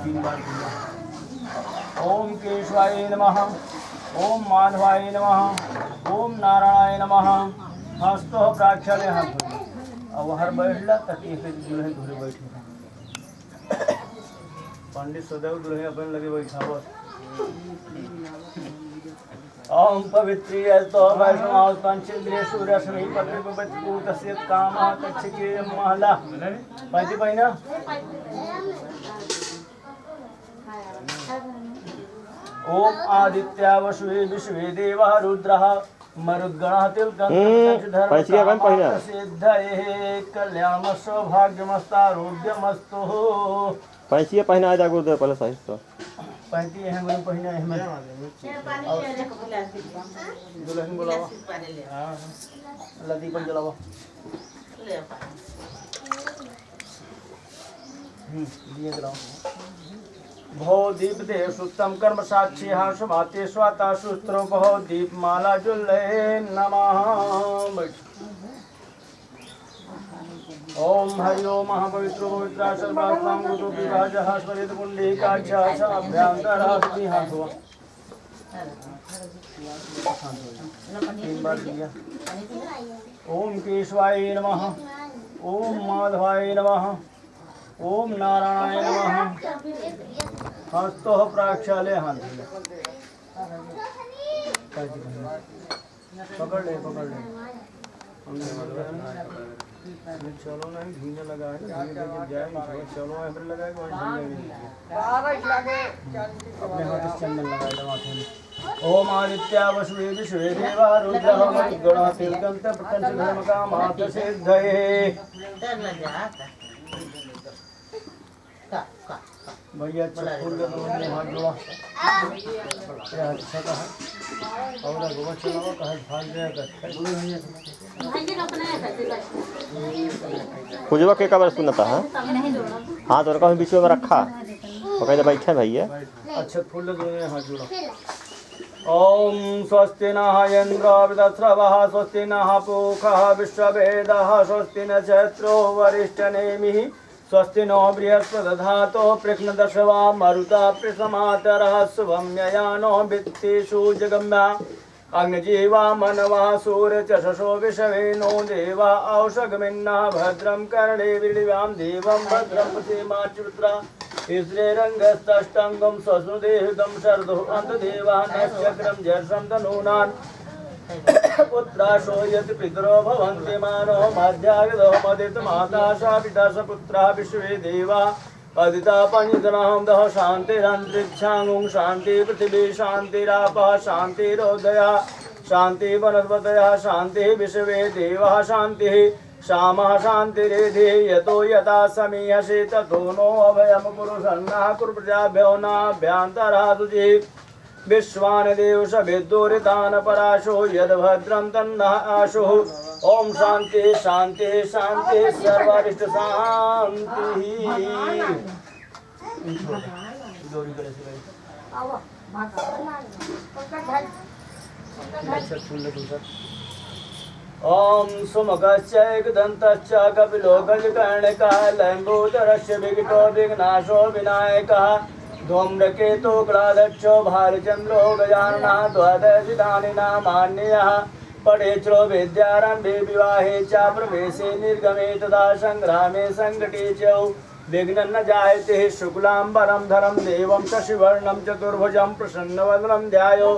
3 बार ओम केशवाय नमः, ओम माधवाय नमः, ओम नारायणाय नमः। हस्तो प्राक्षालय हाथ धोए। अब हर बैठला तकिए पे दुल्हन धोरे बैठे। पंडित सदैव दुल्हन अपन लगे बैठा बस। ओम पवित्रीय तो वैष्णव पंचेंद्रिय सूर्य समी पत्रिपतिभूतस्य कामः तच्छके महला पाइती पाइना। ओम आदित्य वसुवे विश्वे देवा रुद्रः मरुद्गणः तिलकं सिद्धये कल्याण सौभाग्यमस्तारोग्यमस्तु। पैंसिया पहना है गुरुदेव पहले सही तो पैंती है गुरु पहना है मैं दुल्हन बुलावा। हां अल्लाह दीपन जलावा। दिए जलाओ। भो दीप दे सुतम कर्म साक्षी हाशमाते स्वाता सुस्त्रो भो दीप माला जुल्ले नमः। ओम हरि ओम महापवित्रो पवित्रा सर्वात्मां गुरु विभाजः स्मरित पुंडलीकाक्षा अभ्यंतरास्मि हाथवा 3 बार दिया। ओम केशवाय नमः, ओम माधवाय नमः, ओम नारायणाय नमः। हस्तो प्राक्षालय हाथ पकड़ ले चलो ना घीने लगा है जाए चलो लगा अपने हाथ से चंदन लगा माथे में। ओम आदित्य वसुवे विश्वे देवा रुद्रः मरुद्गणः तिलकं पंचधर्मकामात् सिद्धये। भैया अच्छा फूल का दोनों हाथ जोड़ा क्या अच्छा कहा और गोवा चलाओ कहा भाग गया पूजवा के कबर सुनता है हाथ और कहीं बीच में रखा और कहीं बैठे भैया अच्छा फूल दोनों हाथ जोड़ा। ओम स्वस्ति नः इंद्रो विदस्रवः स्वस्ति नः पूषः विश्ववेदः स्वस्ति न चैत्रो वरिष्ठनेमिः स्वस्ति नो बृहस्पतिर्दधातो प्रश्नदशवा मरुता प्रसमातरः शुभं ययानो वित्तेषु जगम्या अग्निजीवा मनवा सूर्यचषसो विषवेनो देवा औषधमिन्नः भद्रं कर्णे विडिवां देवं भद्रं पश्येमाच्युत्रा इन्द्रेरङ्गस्तष्टङ्गं स्वस्नुदेहदं शर्धो अन्तदेवा नक्षत्रं जर्षं तनूनान् पुत्राशो यत् पितरो भवन्ति मानो मध्यागदो मदित माता शापिता सपुत्रा विश्वे देवा अदिता पंचजनाहं दह शान्तिरन्तरिक्षांगुं शान्ति पृथिवी शान्तिरापः शान्तिरोदया शान्ति वनस्पतयः शान्तिः विश्वे देवः शान्तिः श्यामः शान्तिरेधि यतो यथा समीयसे ततो नो अभयं कुरु सन्नः कुरु प्रजाभ्यो नाभ्यन्तरः शुचिः विश्वान देव सभिदुरितान पराशो यद्भद्रं तन्नः आशुः। ओम शांति शांति शांति सर्वारिष्ट शांति। ओम सुमुखश्चैकदन्तश्च कपिलो गजकर्णिकः लम्बोदरस्य विकटो विघ्नाशो विनायकः धूम्रकेतु गणाध्यक्षो भालचन्द्रो गजाननः द्वादशितानि नामान्यः पठेच्छ्रो विद्यारम्भे विवाहे च प्रवेशे निर्गमे तदा संग्रामे संकटे च विघ्नं न जायते। शुक्लाम्बरं धरं देवं शशिवर्णं चतुर्भुजं प्रसन्नवदनं ध्यायो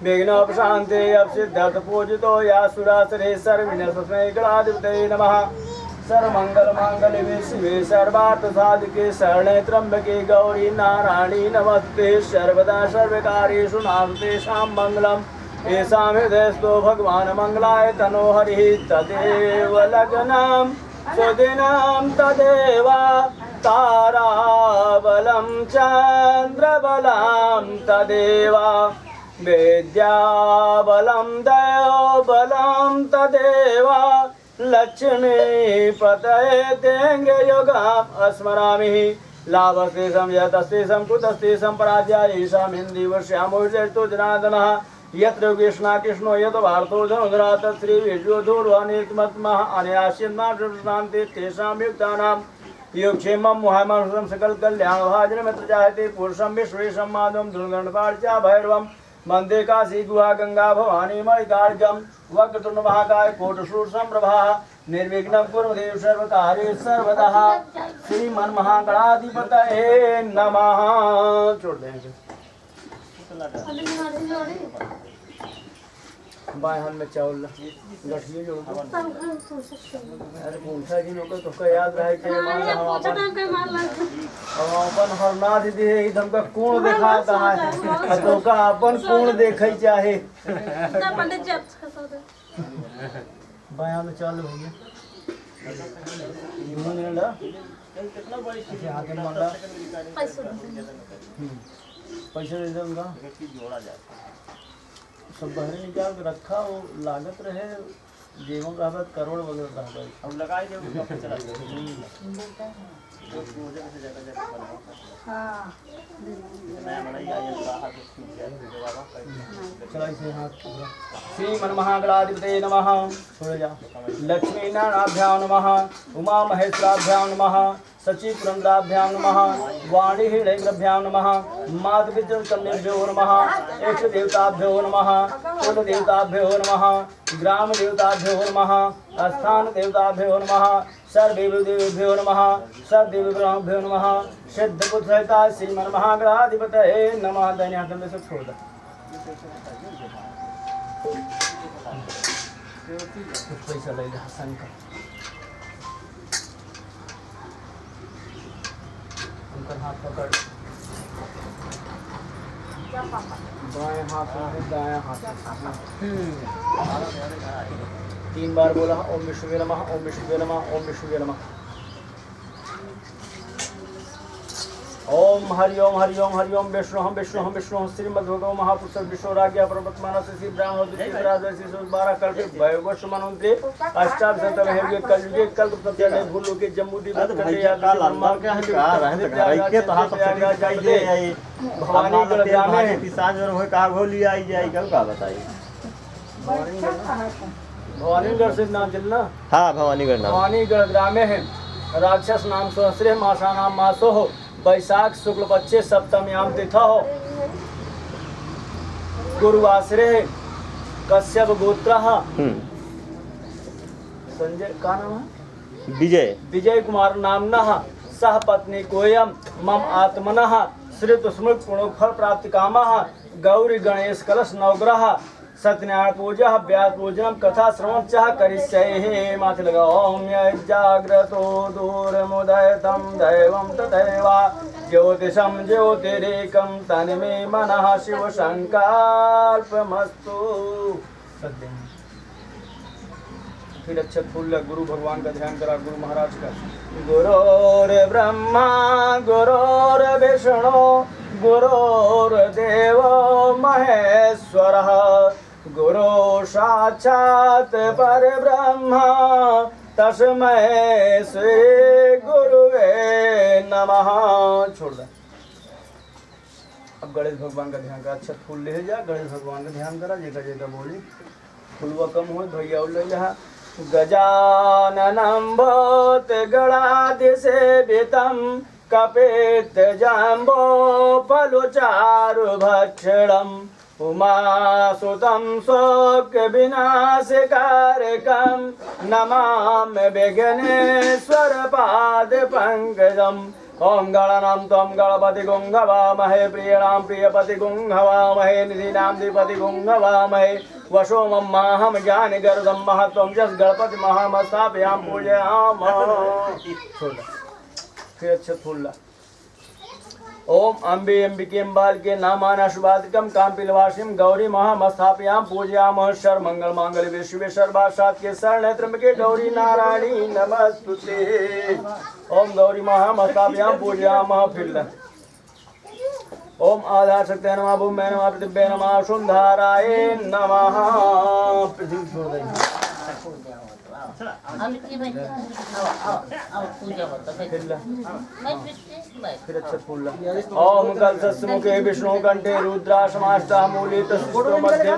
विघ्नोपशान्ते अप्सिद्धर्थपूजितो यासुरासुरे सर्विनस्तस्मै गणाधिपतये नमः। सर्वमंगलमांगल्ये शिवे सर्वार्थसाधिके शरणे त्र्यंबके गौरी नारायणी नमस्ते सर्वदा सर्वकार्येषु नास्ते शां मंगलम् येषां हृदयस्थो भगवान् मंगलाय तनो हरिः तदेव लग्नं सुदिनं तदेव ताराबलं चन्द्रबलं तदेव विद्याबलं दैवबलं तदेव लक्ष्मी पतये देंगे योगाम स्मरामि लाभस्ते संयतस्ते संकुतस्ते संपराध्या ईशा हिंदी वर्ष्यामो जयतो जनार्दनः यत्र कृष्णा कृष्णो यत भारतो धनुधरा तत् श्री विष्णु धूर्वानित्मत्मः अनयास्यन्नाम शान्ति तेषां युक्तानां योगक्षेमं मुहामंसं सकल कल्याण भाजन मित्र जायते पुरुषं विश्वेशं माधवं दुर्गणपार्चा भैरवं वंदे काशी गुहा गंगा भवानी मणिकार्जम वक्रतुंड महाकाय कोटशूर संप्रभा निर्विघ्नं कुरुदेव सर्वकार्ये सर्वदा श्रीमन महागणाधिपतये नमः। छोड़ देंगे बाएं हाथ में चावल गठिए जोड़ दो। अरे पूछा जी लोग तो याद रहे के मान हम अपन हरना दीदी है इधम का कोण दिखाता है तो का अपन कोण देखे चाहे बाएं हाथ में चावल भैया यूं नहीं ला कितना बड़ी हाथ में मांगा पैसे दे दूंगा जोड़ा जाए सब बहरे निकाल के रखा वो लागत रहे जीवन रहत करोड़ वगैरह रह अब लगाए दे चला श्री मन महागणाधिपते नमः। छोड़ जा लक्ष्मी नारायणाभ्यां नमः उमा महेश्वराभ्यां नमः सची पुरंदाभ्यां नमः वाणी हृदयभ्यां नमः मातृपितृकन्याभ्यो नमः इष्ट देवताभ्यो नमः कुल देवताभ्यो नमः ग्राम देवताभ्यो नमः स्थान देवताभ्यो नमः सर्वदेवेभ्यो नमः सर्वदेवेभ्यो नमः सिद्ध पुत्रता श्रीमन महागणाधिपतये नमः। दैन्य हाथ में से छोड़ दे पैसा ले जा शंकर उनका हाथ पकड़ बाएं हाथ में दाएं हाथ तीन बार बोला ओम विष्णुवे नमः ओम विष्णुवे नमः ओम विष्णुवे नमः। ओम हरि ओम हरि ओम हरि ओम विष्णु विष्णु श्रीमद्भगवतो महापुरुष विश्वराज्ञा परमत्मानस श्री ब्राह्मण श्री 12 कल्प वैवश मनोन्ते अष्टादशतम हेगे कलयुगे कल्प सत्याने भूलो के जम्बूदी भवानी गढ़ में साँझ होए कहा गोली आई जाए कब का बताइए भवानीगढ़ से नाम चलना। हाँ भवानीगढ़ नाम भवानीगढ़ ग्राम में है राक्षस नाम सहस्रे मासा नाम मासो हो वैशाख शुक्ल पक्षे सप्तम्याम तिथि हो गुरुवासरे कश्यप गोत्र संजय का नाम है विजय कुमार नामनः सह पत्नी कोयम मम आत्मनः श्री स्मृत पुण्यफल प्राप्ति कामः गौरी गणेश कलश नवग्रह सत्यनारायण पूजा व्यास पूजनम कथा श्रवण चाह करिष्ये माथे लगा ओम जाग्रतो दूरमुदयतं दैवं तथैवा ज्योतिषं ज्योतिरेकं तन्मे मनः शिव संकल्पमस्तु। फिर अच्छा फूल गुरु भगवान का ध्यान करा गुरु महाराज का गुरोर्ब्रह्मा गुरोर्विष्णु गुरोर्देवो महेश्वरः गुरु साक्षात् परब्रह्म तस्मै श्री गुरुवे नमः। छोड़ दे अब गणेश भगवान का ध्यान करा अच्छा फूल ले जा गणेश भगवान का ध्यान करा जेका बोली फूलवा कम हो भैया ले जा गजाननं भूतगणाधिसेवितं कपित जम्बो फलचारुभक्षणम् उमासुतं शोकविनाशकारकं नमामि विघ्नेश्वर पादपङ्कजम्। ओम गणानां त्वं गणपति गुंहवामहे प्रियणां प्रियपति गुंहवामहे निधीनां धीपति गुंहवामहे वशो मम माहम ज्ञान गर्दम महत्वं जस गणपति महामस्थापयां पूजयामः। फिर अच्छा फूल ओम अम्बे अंबिके बालिके नामाना शुभाधिकम कांपिलवासिम गौरी महामस्थापयां पूजयामः सर्व मंगल मांगल्ये विश्वे सर्वासात के शरण्ये त्र्यंबके गौरी नारायणी नमस्तुते। ओम गौरी महामस्थापयां पूजयामः। फिर ओम आधार शक्ति नमः भूमे नमः पृथिव्ये नमः सुंदराय नमः। फिर अच्छा फूल ला। ओम कलशमुखे विष्णु कंठे रुद्राशमाष्टः मूले तस्तो मध्य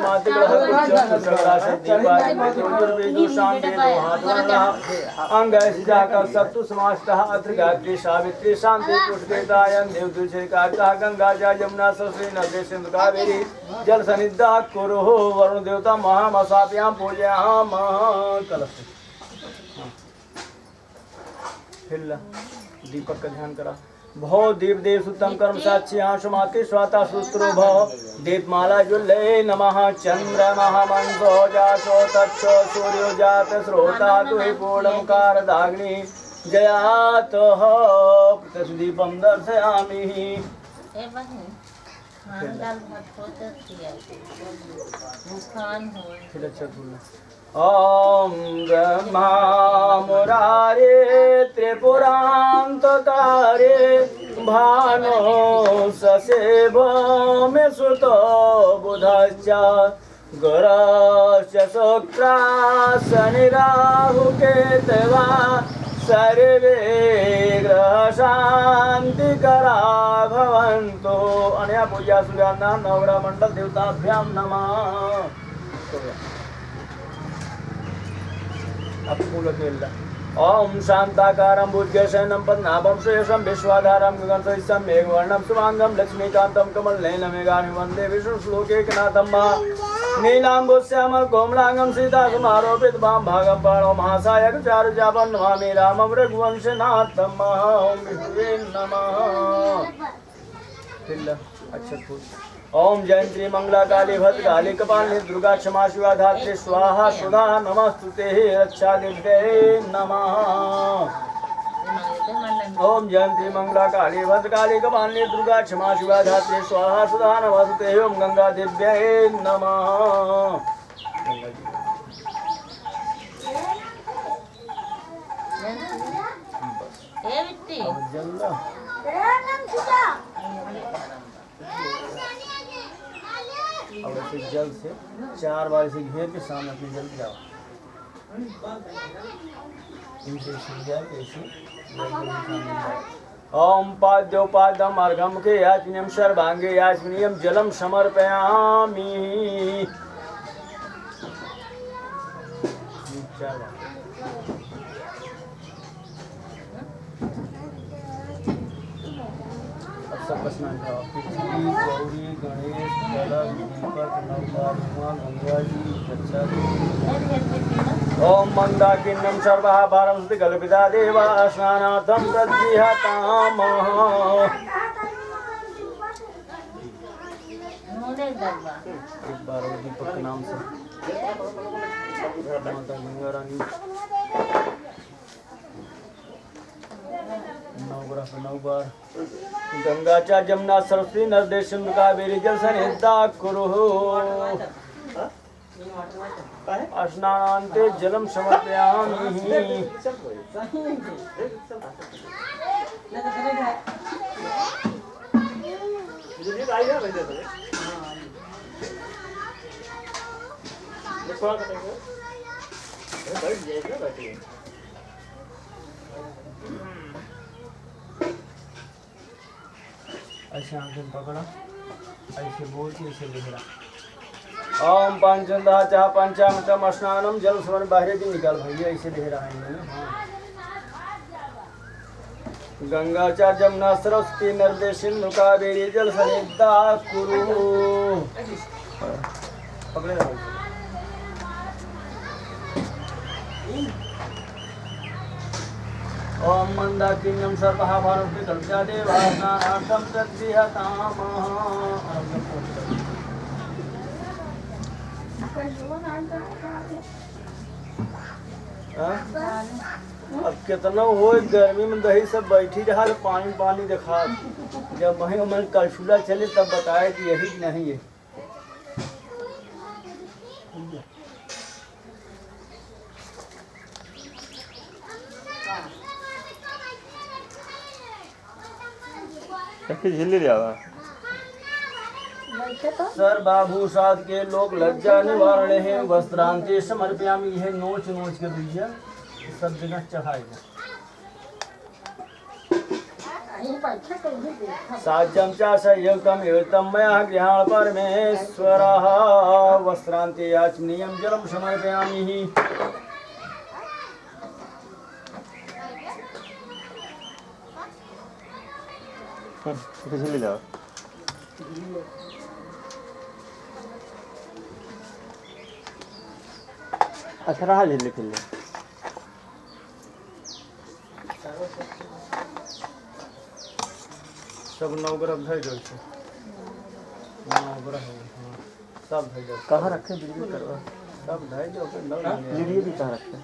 सत्तु समाष्टः अत्र गायत्री सावित्री शांति पुष्पेतायं देवदुषे कार्तः गंगा जमुना सरस्वती नदी सिंधु कावेरी जल सन्निधा कुरु वरुण देवता महामसाभ्यां पूजयामः। कलश हिल्ला दीपक का ध्यान करा। भो दीप देव सुतम कर्म साक्षी आशुमाति स्वाता सूत्रो भव दीपमाला जुल्ले नमः चंद्रमः मंसो जासो तच्छो सूर्यो जात श्रोता तुहि पूर्णमुकार दाग्नि जयात दीपम दर्शयामि। ओम ब्रह्मा मुरारे त्रिपुरान्तकारे भानो ससेव मे सुतो बुधश्च गुरश्च शुक्राशनिराहुकेतवा सर्वे ग्रह शांतिकरा भवन्तु। अनया पूजा सुजाना नवग्रह मंडल देवताभ्यां नमः। ओम शांताकारं भुजगशयनं पद्मनाभं श्रेयसं विश्वाधारं गगनसदृशं मेघवर्णं शुभांगं लक्ष्मीकान्तं कमलनयनं मेघानि वन्दे विष्णुश्लोकैकनाथं नीलाम्बुश्यामल कोमलांगं सीतासमारोपित भागं पाणो महासायक चारुचापं नमामि रामं रघुवंशनाथं। ओम विष्णुवे नमः। अच्छा फूल। ओम जयंती मंगला काली भद्रकाली कपालिनी दुर्गा क्षमा शिवा धात्री स्वाहा सुधा नमस्तुते रक्षा दिव्ये नमः। ओम जयंती मंगला काली भद्रकाली कपालिनी दुर्गा क्षमा शिवा धात्री स्वाहा सुधा नमस्तुते ओम गंगा दिव्ये नमः। और ऐसे जल से 4 बार से घेर के सामने अपने जल जाओ। इनसे ओम पाद्योपादम अर्घम के याचनीयम सर्वांगे याचनीयम जलम समर्पयामि। 4 बार। सब स्नान करो। पृथ्वी गौरी गणेश कलश दीपक नवकार गंगा जी अच्छा। ओम मंदाकिन्नम सर्वः भारं सुति कल्पिता देवा स्नानार्थं प्रद्विहतामः। एक बार और दीपक के नाम से माता गंगा रानी 9 बार। गंगा च जमुना सरस्वती नर्मदे सिंधु कावेरी जल सन्निधा कुरु स्नानान्ते जलम समर्पयामि। ऐसे आंखें पकड़ा, ऐसे बोल के ऐसे लिखना। ओम पंचंदा चाह पंचामृतम स्नानम जल स्मरण बाहर की निकाल भैया ऐसे दे रहा है। गंगा चा जमुना सरस्वती नर्मदे सिंधु कावेरी जल सन्निधा कुरु। पकड़े रहो। ओम मंदाकिन्यम सर्वः भारं कल्प्या देवा स्नानार्थं प्रद्विहतामः। अब कितना हो गर्मी में दही सब बैठी रहा पानी पानी देखा। जब वहीं हमारे कलशुला चले तब बताया कि यही नहीं है। झिल्ली लिया सर्वाभूषाद के लोग लज्जा निवारण है वस्त्रांति समर्पयामि। यह नोच नोच के भैया सब जगह चढ़ाएगा। साज्यम च संयुक्तम युक्तम मया गृहाण परमेश्वरः वस्त्रांति याचनीयं जलम समर्पयामि। पीछे ले जाओ। अच्छा रहा झिल्ली फिल्ली सब नवग्रह धर जो छे नवग्रह सब धर जो। कहाँ रखे वीडियो करवा सब धर जो वीडियो भी कहाँ रखे।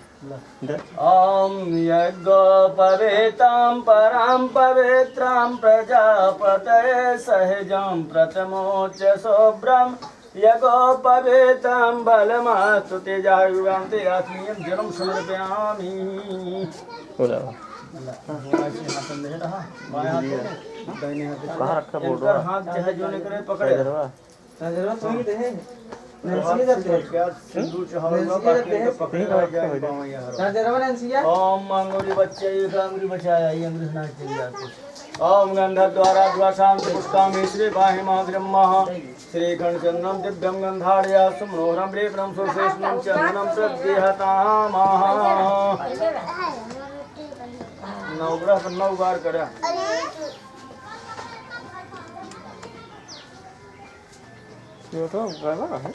ओम यज्ञोपवेतां परां पवित्रां प्रजापतये सहजां प्रथमोच्च शुभ्रं यज्ञोपवेतां बलमास्तु तेजायुगां ते आत्मीयं जलं समर्पयामि। बोला कहाँ रखा बोर्ड हाथ जो है जो नहीं करे पकड़े ओम अंगुरी बच्चे एक अंगुरी बचाया ये अंगुरी नाच चली जाती। ओम गंधा द्वारा द्वाशांत पुष्कामी श्री बाहिमाग्रम श्री खंडचंद्रम दिव्यम गंधाड़या सुमनोहरम रेपणम सुशेषणम चंदनम प्रद्यहताम। नवग्रह 9 बार करा। ये तो गलत है।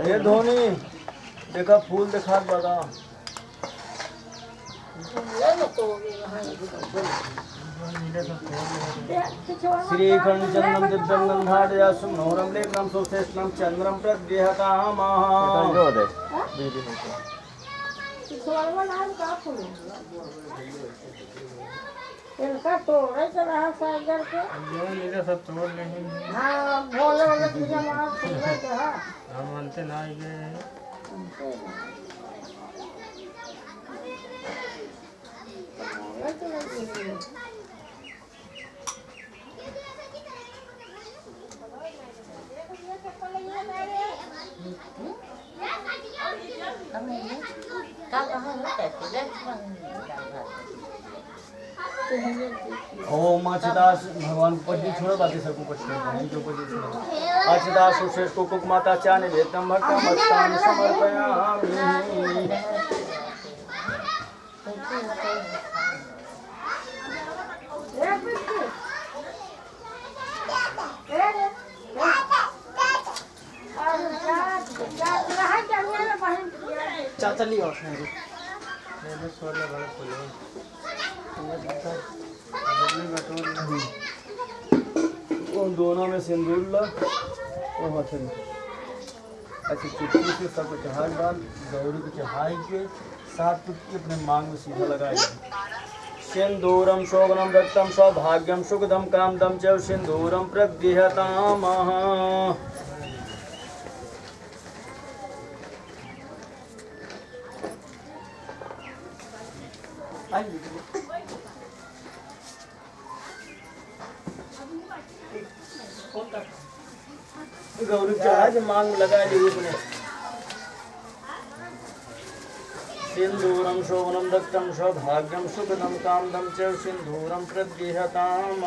ये धोनी देखा फूल दिखा बता। श्री खंडचंद्रम दिव्यम गंधाड़या सुमनोहरम रेपणम सुशेषणम चंद्रम प्रद्यहताम। इनका तोड़े के रहा सागर के सब तोड़ नहीं। हाँ भोले वाले पूजा मार तोड़े के हाँ हम मानते ना ये ओम अचिदास भगवान को पट्टी छोड़ो बाकी सबको पट्टी नहीं जो पट्टी छोड़ो। अचिदास सुशेष को कुकमाता चाने वेतम भक्तम मस्तान समर्पयामि। चाचा लियो उन दोनों में सिंदूर ला और हथेली ऐसे चुटकी से सब चढ़ा डाल गौरी को चढ़ाई के 7 चुटकी अपने मांग में सीधा लगाए। सिंदूरम शोभनम रक्तम सौभाग्यम सुखदम कामदम च सिंदूरम प्रगृहताम। गौरी चढ़ा मांग लगा ली उसने। सिंदूरम शोभनम दत्तम सौभाग्यम सुखदम कामदम च सिंदूरम प्रगृहताम।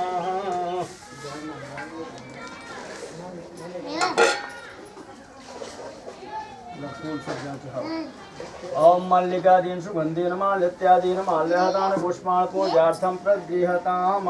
ओम मल्लिकादीन सुगंधीन माल्यत्यादीन माल्यहतान पुष्पाण पूजार्थम प्रगृहताम।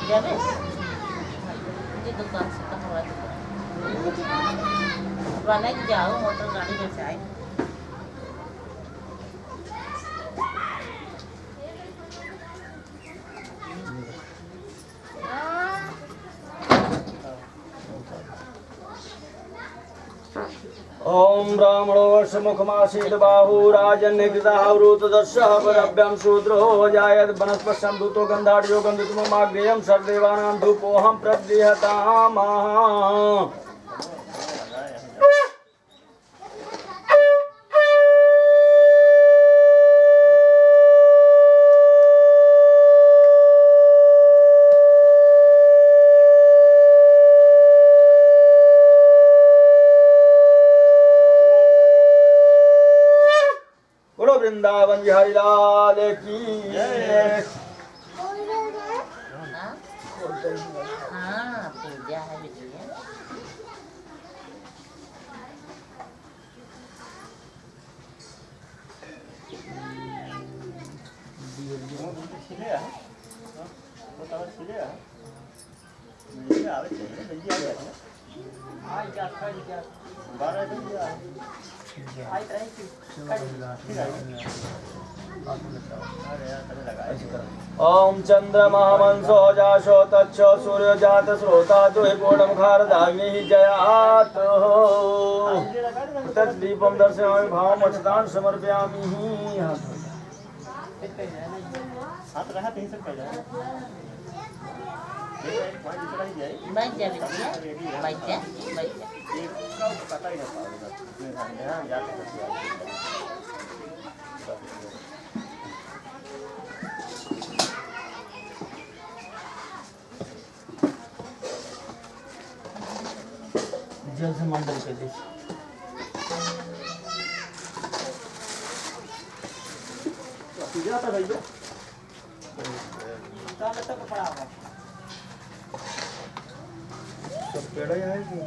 जावे ये दुकान से कहाँ हुआ वाला कि जाओ मोटर गाड़ी में से आए ओम ब्राह्मणो वर्षमुखमासीत् बाहुराजन्यकृतावृतदर्शः परभ्यां शूद्रो जायत् वनस्पश्यं दूतो गन्धाढ्यो गन्धुतममाग्नेयं सर्वदेवानां धूपोऽहं प्रदीयतामः। वृंदावन बिहारी लाल की हाँ पूजा है बिटिया ओम चंद्रमा मनसो जाशो तच्छो सूर्य जात श्रोता दुहिपूर्णम खारदाग्नि जयात तद्दीपम दर्शयामि भावम अक्षतान् समर्पयामि। हाथ रहा कहीं से पहले बैठ जा बिटिया बैठ जा पता ही नहीं जल से मंडल के देश जाता भैया तक पड़ा हुआ सब पेड़ा है कि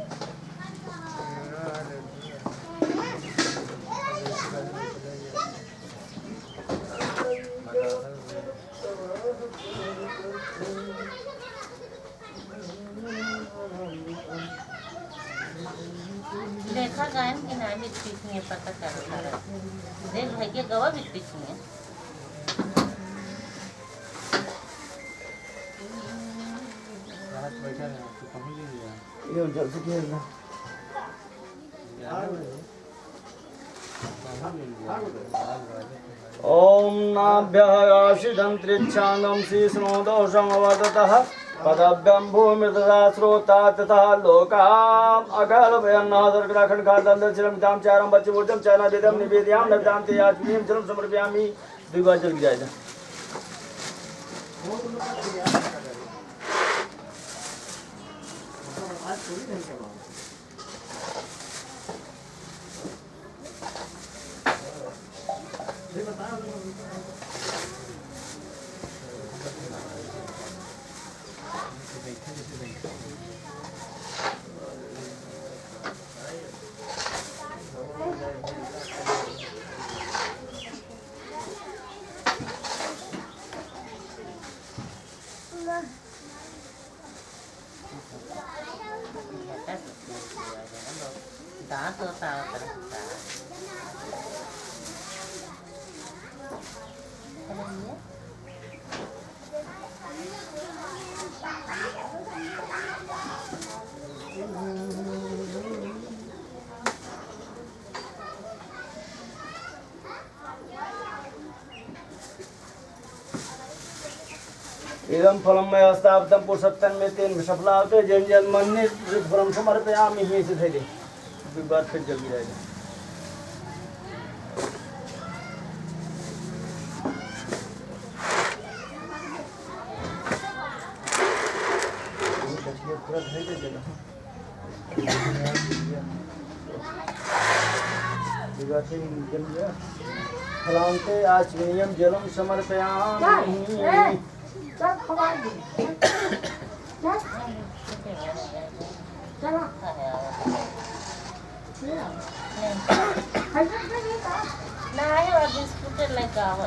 देखा गायन की नाम भी पीछे है पता कर देख भाई के गवा भी पीछे है ये जल से खेलना ओम नाभ्यः आशिदंत्रिच्छांगं शीर्ष्णो दोषं अवर्ततः पदभ्यं भूमिर्दधा श्रोता तथा लोकाम अगलभयन्नः सर्गराखण्डखादन्दचिरमितां चारं बच्चमूर्तिं चयनादिदं निवेदयां नवितां ते याचमीं जलं समर्पयामि। द्विवार जल गिराएगा दांत होता है इदं फलं मया स्थापितं पुरुषोत्तम में तेन सफलावते जन जन मन्ये फलं समर्पयामि ही से थे एक बार फिर जल गिराएगा पूरा धरे के जगह जगह से जल गया फलांते आचमनीयं जलं समर्पयामि। चल खवा दे चल चलो नहीं और बिस्कुट लेकर आओ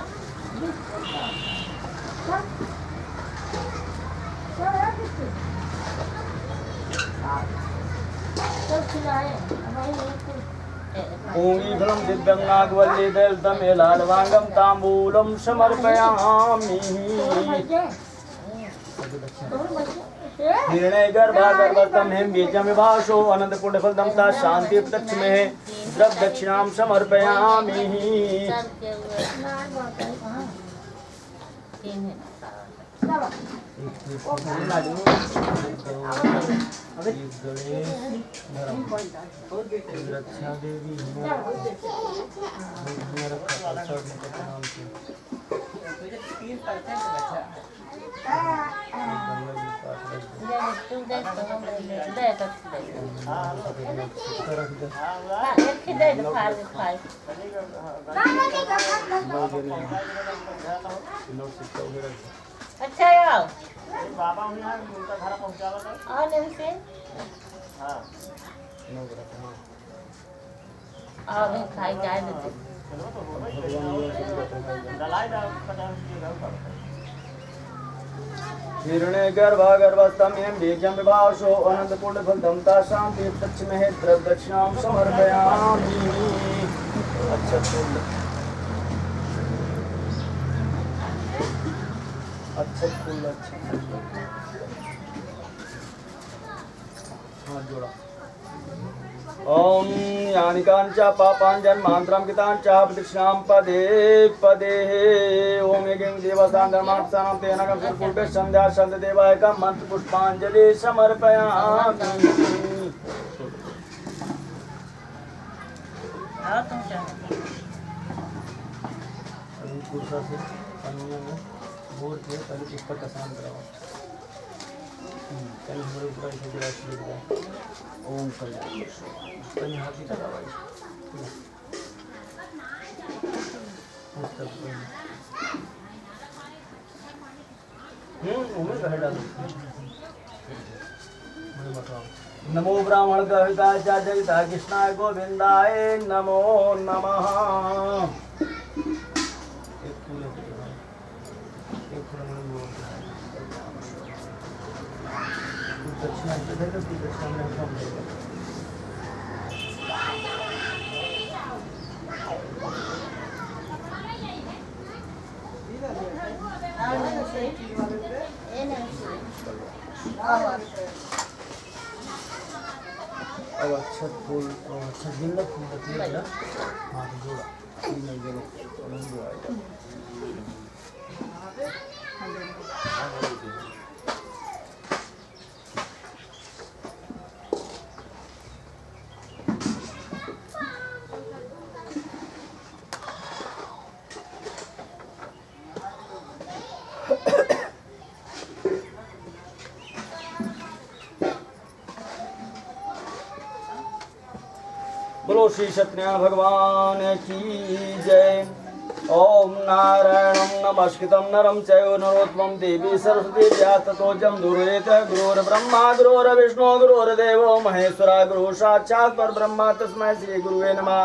चल ऊंगी फलम दिव्यं नागवल्लीदलतम लालवांगम तांबूलम समर्पयामि निर्णय गर्भा गर्भस्तम हेम बीजम विभाषो अनंत पुण्यफलदम ता शांति प्रदक्षिणे द्रव दक्षिणाम समर्पयामि रक्षा देवी अच्छा आओ बाबा उन्हें उनका घर पहुंचावा था और नहीं से हां और नहीं खाई जाए देते निर्णय गर्भा गर्भस्तम एम बीजम विभाषो अनंत पुण्यफलदम ता शांति प्रदक्षिणे द्रव दक्षिणाम समर्पयामि अच्छा फूल अच्छा फूल अच्छा हाथ जोड़ा ओम यानिकांच पापांजन्मांतरं कितांच प्रदक्षिणां पदे पदे ओम यज्ञं देवस्तां धर्मार्थानां तेन कं पुष्पे संध्या शब्द देवाय का मंत्र पुष्पांजलि समर्पयामि और तुम चाहो पुरुषा से अनुमान में बोल के पहले पुष्प का स्नान कराओ कहीं हमारे ऊपर ऐसे गिरा शुरू ओम कल्याण कहीं हाथी लगाओ उम्र कह डालो मुझे बताओ नमो ब्राह्मण कविताय च जगता कृष्णाय गोविंदाय नमो नमः एक फूल एक फूल दक्षिणा दक्षिणा में कम देगा अब अच्छा फूल अच्छा गिल्ला फूल रखिए ना हाँ जोड़ा तीन जोड़ा और जोड़ा बोलो श्री सत्यनारायण भगवान की जय। ओम नारायणं नमस्कृतं नरं चैव नरोत्तमं देवी सरस्वती व्यास्ततो जं दुर्वेद गुरुर्ब्रह्मा गुरुर्विष्णु गुरुर्देवो महेश्वरा गुरु साक्षात् परब्रह्म तस्मै श्री गुरुवे नमः।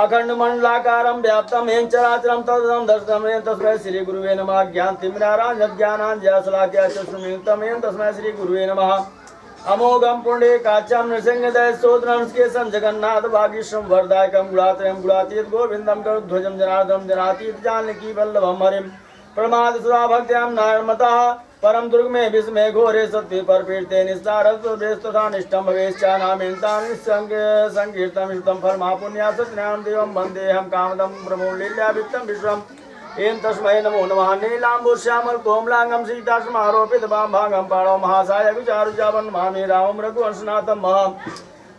अखंड मंडलाकारं व्याप्तं येन चराचरं तत्पदं दर्शितं तस्मै श्री गुरुवे नमः। ज्ञानतिमिराराञ्जज्ञानाञ्जशलाकया चक्षुर्मिलितं येन तस्मै श्री गुरुवे नमः। अमोघम पुण्य काच्यम नृसिंहदय स्तोत्रम जगन्नाथ भागीश्वरम वरदायकम गुणात्रयम गुणातीत गोविंदम गरुध्वजम जनार्दनम जनातीत जानकी वल्लभम हरिम प्रमाद सुधा भक्त्याम नारमतः परम दुर्ग में विस्मय घोरे सत्य पर पीड़ते निस्तारत तथा निष्ठम भवेश्चा नामेन्तानि संकीर्तम इष्टम फलमा पुण्या सत्यनारायण देवम वंदे हम कामदम प्रमो लील्या वित्तम विश्वम एं तस्मै नमो नमः। नीलाम्बुश्यामल कोमलांगम सीतासमारोपित भागम पाणो महासाय विचारुजावन मामे रामं रघुवंशनाथं महं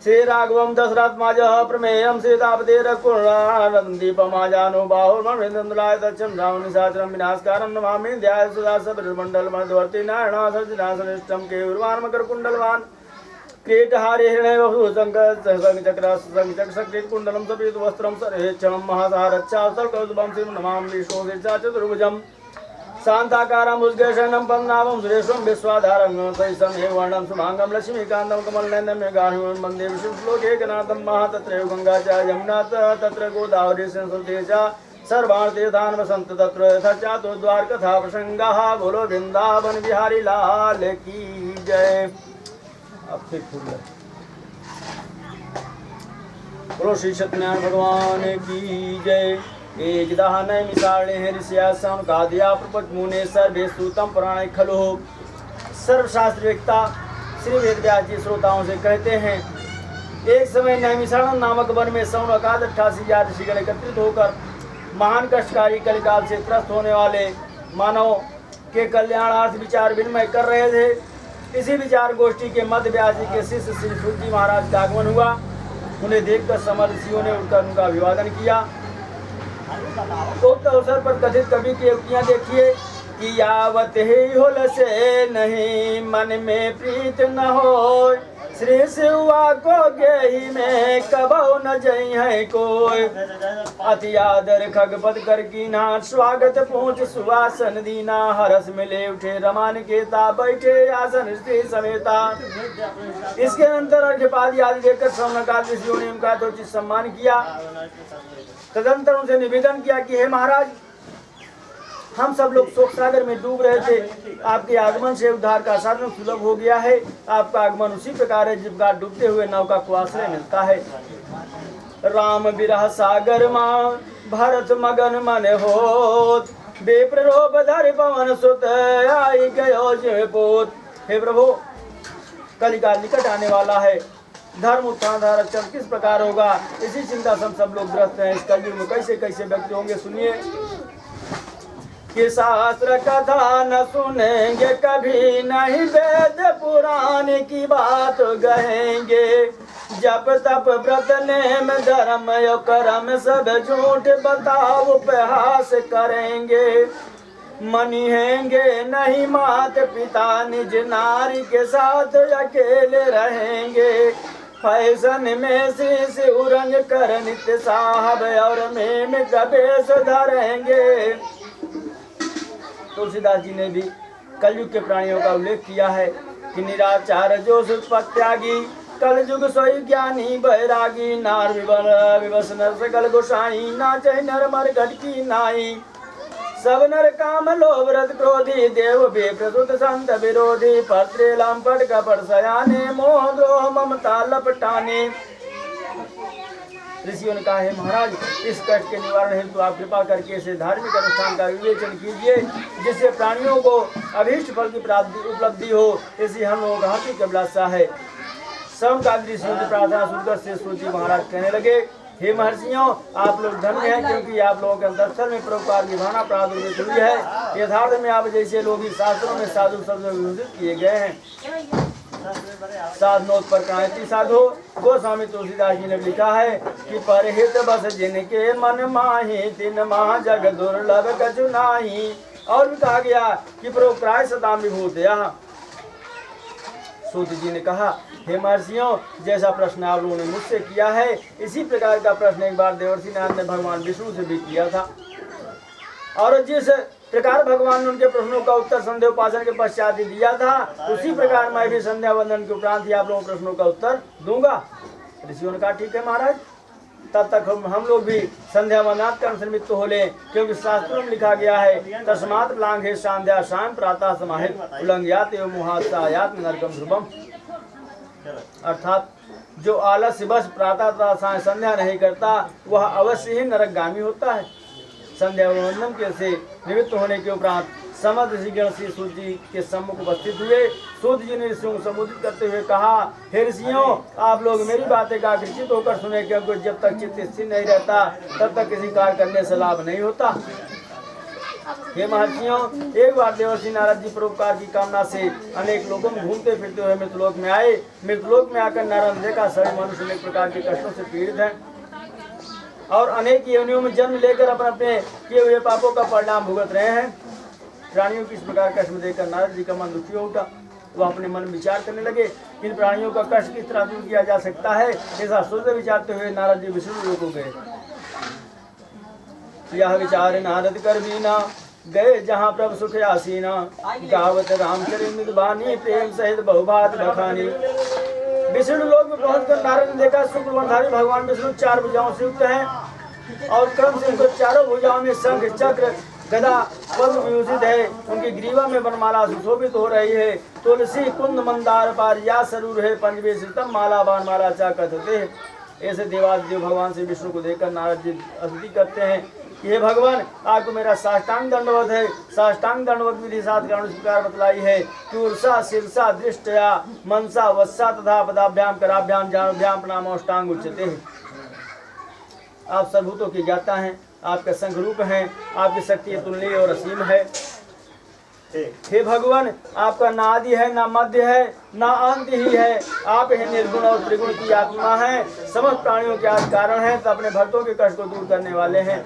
श्री राघवं दशरथमाजः प्रमेयं सीतापतिरकुर्दीपमाजानो बाहुर्महेन्द्राय तच्छं रावणनिशाचरं विनाशकारं नमामि ध्याय सुधा सबरिमण्डलमध्यवर्ती नारायण सच्चिदानन्दनिष्ठं केयूरवान्मकरकुण्डलवान् कीटहारे हृदयचक्रकुण्डलं सपीत वस्त्रं सरेक्षणं महासारच्छा सर्गोद्भं शिव नमामि विष्णुशा चतुर्भुजं शान्ताकारं भुजगशयनं पद्मनाभं सुरेशं विश्वाधारं सहितं हेवर्णं सुभांगं लक्ष्मीकान्तं कमलनयनं मेघान्वितं वन्दे विष्णुश्लोकैकनाथं महातत्रैव गंगा च यमुना तत्र गोदावरी सरस्वती च सर्वार्थतीर्थानि वसन्ति तत्र यथा चातुर्द्वार कथा प्रसंगाः। बोलो वृंदावन बिहारी लाल की जय। अब फिर फूल बोलो श्री सत्यनारायण भगवान की जय। एक दहानय मिसारणे है ऋषियासन गादिया प्रपंच मुने सर्वे सूतम पुराण खलो। सर्वशास्त्र वेत्ता श्री वेदव्यास जी श्रोताओं से कहते हैं, एक समय नैमिषारण नामक वन में सौन अकाद 88,000 ऋषिगण एकत्रित होकर महान कष्टकारी कलिकाल से त्रस्त होने वाले मानव के कल्याणार्थ विचार विनिमय कर रहे थे। इसी विचार गोष्ठी के मध्य व्यास जी के शिष्य श्री सूत जी महाराज का आगमन हुआ। उन्हें देखकर समर ऋषियों ने उठकर उनका अभिवादन किया। उक्त अवसर पर कथित कवि की उक्तियां देखिए कि यावत ही होल से नहीं मन में प्रीत न हो, श्री शिवा को गेही में कबो न जई है कोई। अति आदर खगपत कर कीना स्वागत पहुँच सुवासन दीना, हरस मिले उठे रमान केता बैठे आसन स्त्री समेता। इसके अंतर अर्घ्यपाद आदि देकर श्रवणकाल ऋषियों ने उनका यथोचित सम्मान किया। तदंतर उनसे निवेदन किया कि हे महाराज, हम सब लोग शोक सागर में डूब रहे थे, आपके आगमन से उद्धार का साधन सुलभ हो गया है। आपका आगमन उसी प्रकार है जिस प्रकार डूबते हुए नौका को आश्रय मिलता है। राम विरह सागर मां भरत मगन मन होत, बेप्र रोब धर पवन सुत आई गयो जिव पोत। हे प्रभु, कलिकाल निकट आने वाला है, धर्म उत्थान रक्षण किस प्रकार होगा, इसी चिंता से सब लोग ग्रस्त हैं। इस कलयुग में कैसे कैसे व्यक्ति होंगे, सुनिए कि शास्त्र कथा न सुनेंगे कभी नहीं, वेद पुराण की बात कहेंगे। जप तप व्रत नेम धर्म यो कर्म सब झूठ बताओ उपहास करेंगे। मनिहेंगे नहीं मात पिता निज नारी के साथ अकेले रहेंगे। फैशन में शीश उरंग कर नित्य साहब और में कबे सुधरेंगे। तुलसीदास जी ने भी कलयुग के प्राणियों का उल्लेख किया है कि निराचार जो त्यागी, कलयुग सोई ज्ञानी बैरागी। नार विवश नर सकल गोसाई, नाचे नर मर घटकी नाई। सब नर काम लोभ रत क्रोधी, देव बे प्रसुत संत विरोधी। पत्रे लंपट कपट सयाने, मोह द्रोह ममता लपटाने। ऋषियों ने कहा, है महाराज, इस कष्ट के निवारण हेतु आप कृपा करके इसे धार्मिक अनुष्ठान का विवेचन कीजिए, जिससे प्राणियों को अभीष्ट फल की प्राप्ति उपलब्धि हो। इसी हम लोगों का हार्दिक अभिलाषा है। समकाल ऋषियों की प्रार्थना सुनकर से सूत जी महाराज कहने लगे, हे महर्षियों, आप लोग धन्य हैं, क्योंकि आप लोगों के अंतस्थल में परोपकार की भावना प्रादुर्भित हुई है। यथार्थ में आप जैसे लोग इस शास्त्रों में साधु शब्द विभूषित किए गए हैं। साधनों पर क्रांति साधो। गोस्वामी तुलसीदास जी ने लिखा है कि परहित बस जिनके मन माही, तिन महा जग दुर्लभ कछु नाही। और भी कहा गया कि परोपकार सदा विभूत। सूत जी ने कहा, हे महर्षियों, जैसा प्रश्न आप लोगों ने मुझसे किया है, इसी प्रकार का प्रश्न एक बार देवर्षि नारद ने भगवान विष्णु से भी किया था। और जिस प्रकार भगवान ने उनके प्रश्नों का उत्तर संध्या उपासन के पश्चात ही दिया था, उसी प्रकार मैं भी संध्या वंदन के उपरांत ही आप लोगों प्रश्नों का उत्तर दूंगा। ऋषियों ने कहा, ठीक है महाराज, तब तक हम लोग भी संध्या वंदनात् कर्म से निमित्त हो लें, क्योंकि शास्त्रों में लिखा गया है, तस्मात् प्लांघे संध्या शाम प्रातः समाहित उल्लंघ्यात एवं मुहासायात नरकम ध्रुवम। अर्थात जो आलस्य बस प्रातः तथा साय संध्या नहीं करता, वह अवश्य ही नरकगामी होता है। संध्या वंदन के से निमित्त होने के उपरांत समस्त ऋषिगण श्री सूत जी के सम्मुख उपस्थित हुए। सूत जी ने ऋषियों को संबोधित करते हुए कहा, हे ऋषियों, आप लोग मेरी बातें का आकर्षित होकर सुने, क्योंकि जब तक चित्त स्थिर नहीं रहता तब तक किसी कार्य करने से लाभ नहीं होता। हे महर्षियों, एक बार देवर्षि नारद जी परोपकार की कामना से अनेक लोगों में घूमते फिरते हुए मृतलोक में आए। मृतलोक में आकर नारद ने देखा सभी मनुष्य अनेक प्रकार के कष्टों से पीड़ित हैं और अनेक योनियों में जन्म लेकर अपने अपने किए हुए पापों का परिणाम भुगत रहे हैं। प्राणियों की इस प्रकार कष्ट में देखकर नारद जी का मन दुखी हो उठा। वह अपने मन में विचार करने लगे, इन प्राणियों का कष्ट किस तरह दूर किया जा सकता है। ऐसा सोचते विचारते हुए नारद जी विष्णु लोक को गए। यह विचार नारद कर बीना, गए जहाँ प्रभु सुख आसीना। गावत रामचरित बानी, प्रेम सहित बहुभात बखानी। विष्णु लोक में पहुंचकर नारद ने देखा, शुक्रवरधारी भगवान विष्णु 4 भुजाओं से युक्त हैं और क्रम से उनको चारों भुजाओं में शंख चक्र गदा पद्म विभूषित है। उनकी ग्रीवा में वनमाला सुशोभित हो रही है। तुलसी कुंद मंदार पारिजात सरूर है, पंचमे शीतम माला बाण माला चाकत होते हैं। ऐसे देवादिदेव भगवान से विष्णु को देखकर नारद जी स्तुति करते हैं कि हे भगवान, आपको मेरा साष्टांग दंडवत है। साष्टांग दंडवत विधि 7 कारण इस प्रकार बतलाई है कि उर्सा शीर्षा दृष्टया मनसा वत्सा तथा पदाभ्याम कराभ्याम जानुभ्याम प्रणामोष्टांग उच्यते हैं। आप सर्वभूतों के ज्ञाता हैं, आपका संघरूप हैं, आपकी शक्ति अतुलनीय और असीम है। हे भगवान, आपका ना आदि है, ना मध्य है, ना अंत ही है। आप ही निर्गुण और त्रिगुण की आत्मा है, समस्त प्राणियों के आदि कारण है, तो अपने भक्तों के कष्ट को दूर करने वाले हैं।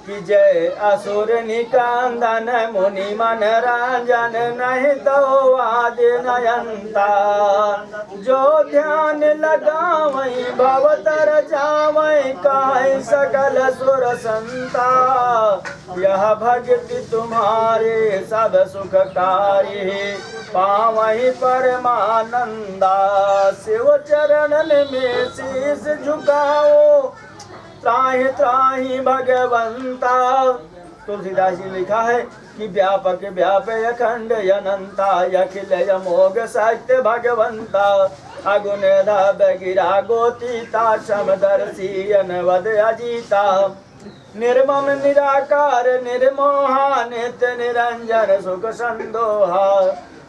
कि जय असुर निकंदन मुनि मन रंजन नहीं तो आदि नयंता। जो ध्यान लगावई भवतर जावई काहे सकल सुर संता। यह भक्ति तुम्हारे सब सुखकारी पावई परमानंदा। शिव चरणन में शीश झुकाओ त्राहि त्राहि भगवंता। तुलसीदास जी ने लिखा है कि व्यापक व्यापय अखंड अनंता अखिल अमोघ सत्य भगवंता। अगुण गिरा गोतीता समदर्शी अनवद अजीता। निर्मम निराकार निर्मोहा नित्य निरंजन सुख संदोहा।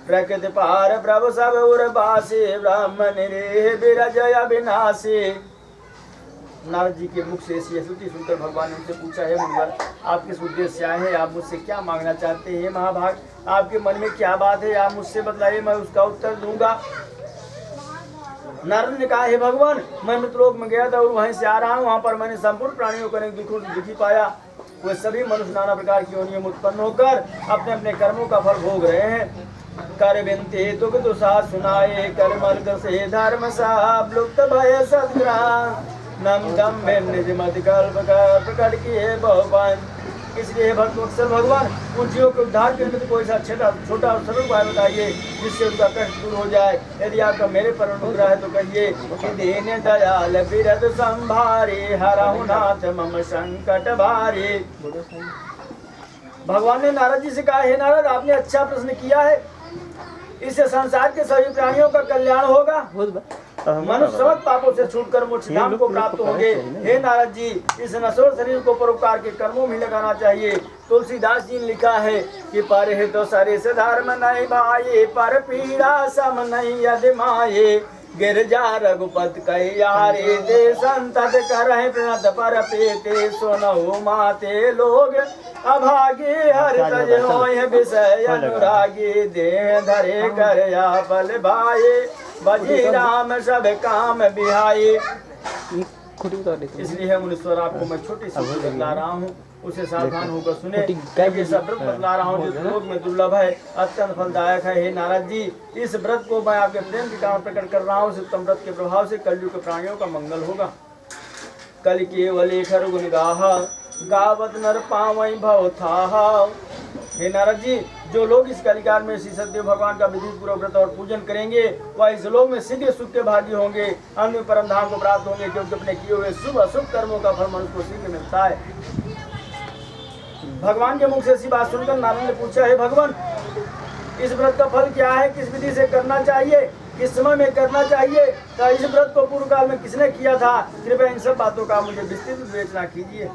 प्रकृति पार प्रभु सब उर्वासी ब्रह्म निरीह विरजय अविनाशी। नारद जी के मुख से ऐसी स्तुति सुनकर भगवान ने उनसे पूछा, है मुनिवर, आप किस उद्देश्य से आए हैं? आप मुझसे क्या मांगना चाहते हैं? महाभाग, आपके मन में क्या बात है? आप मुझसे बतलाइए, मैं उसका उत्तर दूंगा। नारद ने कहा, हे भगवान, मैं मृतलोक में गया था और वहीं से आ रहा हूँ। वहाँ पर मैंने संपूर्ण प्राणियों को अनेक दुखों से दुखी पाया। वे सभी मनुष्य नाना प्रकार की योनियों में उत्पन्न होकर अपने अपने कर्मों का फल भोग रहे हैं। कर बिनते दुख दुसा सुनाए कर मर्ग से धर्म साब लुप्त भय सदग्रह। नम दम में निज मत कल्प कर प्रकट किए बहुपान। इसलिए भक्त अक्सर भगवान उन जीवों के उद्धार के लिए कोई सा छोटा और सरल उपाय बताइए जिससे उनका कष्ट दूर हो जाए। यदि आपका मेरे पर अनुग्रह है तो कहिए कि दीन दयाल बिरद संभारी हरहु नाथ मम संकट भारी। भगवान ने नारद जी से कहा, हे नारद, आपने अच्छा प्रश्न किया है। इससे संसार के सभी प्राणियों का कल्याण होगा। मनुष्य समस्त पापों से छूटकर मोक्ष धाम को प्राप्त होंगे। हे नारद जी, इस नश्वर शरीर को परोपकार के कर्मों में लगाना चाहिए। तुलसीदास जी ने लिखा है कि पर हे तो सरिस धर्म नहीं भाई पर पीड़ा सम नहीं यदि माये। गिरजा रघुपत कहियारे दे संतत करहि प्रणत पर पेते सुनहु माते लोग अभागे हर तज होय विषय अनुरागी। देह धरे कर या फल भाए बजी राम सब काम बिहाए। इसलिए है मुनीश्वर, आपको मैं छोटी सी बतला रहा हूँ, उसे सावधान होकर सुने। ये सब व्रत बतला रहा हूँ जो लोक में दुर्लभ है, अत्यंत फलदायक है। हे नारद जी, इस व्रत को मैं आपके प्रेम के कारण प्रकट कर रहा हूँ। इस उत्तम व्रत के प्रभाव से कलयुग के प्राणियों का मंगल होगा। कल केवल खर गुण गाहा गावत नर पावई भव था। हे नारद जी, जो लोग इस कलिकाल में श्री सत्यदेव भगवान का विधि पूर्वक व्रत और पूजन करेंगे वह इस लोक में शीघ्र सुख के भागी होंगे, अन्य परम धाम को प्राप्त होंगे, क्योंकि अपने किए हुए शुभ अशुभ कर्मों का फल मनुष्य को शीघ्र मिलता है। भगवान के मुख से ऐसी बात सुनकर नारद ने पूछा, हे भगवान, इस व्रत का फल क्या है? किस विधि से करना चाहिए? किस समय में करना चाहिए? तो इस व्रत को पूर्व काल में किसने किया था? कृपया इन सब बातों का मुझे विस्तृत विवेचना कीजिए।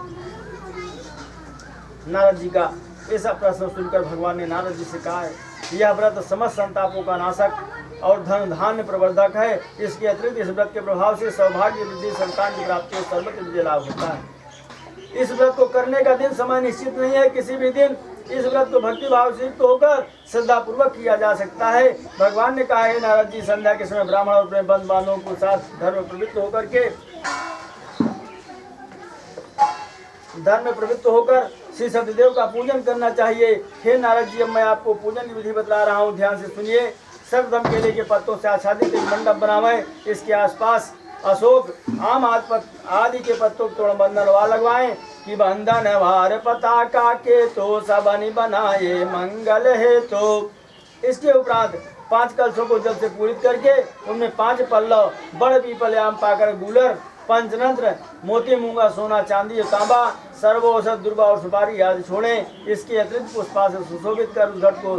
नारद जी का ऐसा प्रश्न सुनकर भगवान ने नारद जी से कहा है, यह व्रत समस्त संतापों का नाशक और धन धान्य प्रवर्धक है। इसके अतिरिक्त इस व्रत के प्रभाव से सौभाग्य वृद्धि, संतान की प्राप्ति और सर्वत्र विजय लाभ होता है। इस व्रत को करने का दिन समय निश्चित नहीं है। किसी भी दिन इस व्रत को भक्ति भाव से युक्त होकर श्रद्धा पूर्वक किया जा सकता है। भगवान ने कहा है, नारद जी, संध्या के समय ब्राह्मण और अपने बंधु बांधवों के साथ धर्म में प्रवृत्त होकर श्री सत्यदेव का पूजन करना चाहिए। हे नारद जी, अब मैं आपको पूजन की विधि बतला रहा हूँ, ध्यान से सुनिए। सर्वप्रथम केले के पत्तों से आच्छादित एक मंडप बनावें। इसके आसपास अशोक, आम आदि के पत्तों को तोड़ बंधन लगवाएं कि बंधन वार पताका के तो सबनी बनाए मंगल है। तो इसके उपरांत 5 कलशों को जल से पूरित करके उनमें 5 पल्लव, बड़ पीपल, आम, पाकर, गूलर, पंचनंत्र, मोती, मूंगा, सोना, चांदी, तांबा, सर्वौषध, दुर्वा और सुपारी आदि छोड़ें। इसके अतिरिक्त पुष्पा से सुशोभित कर उस घट को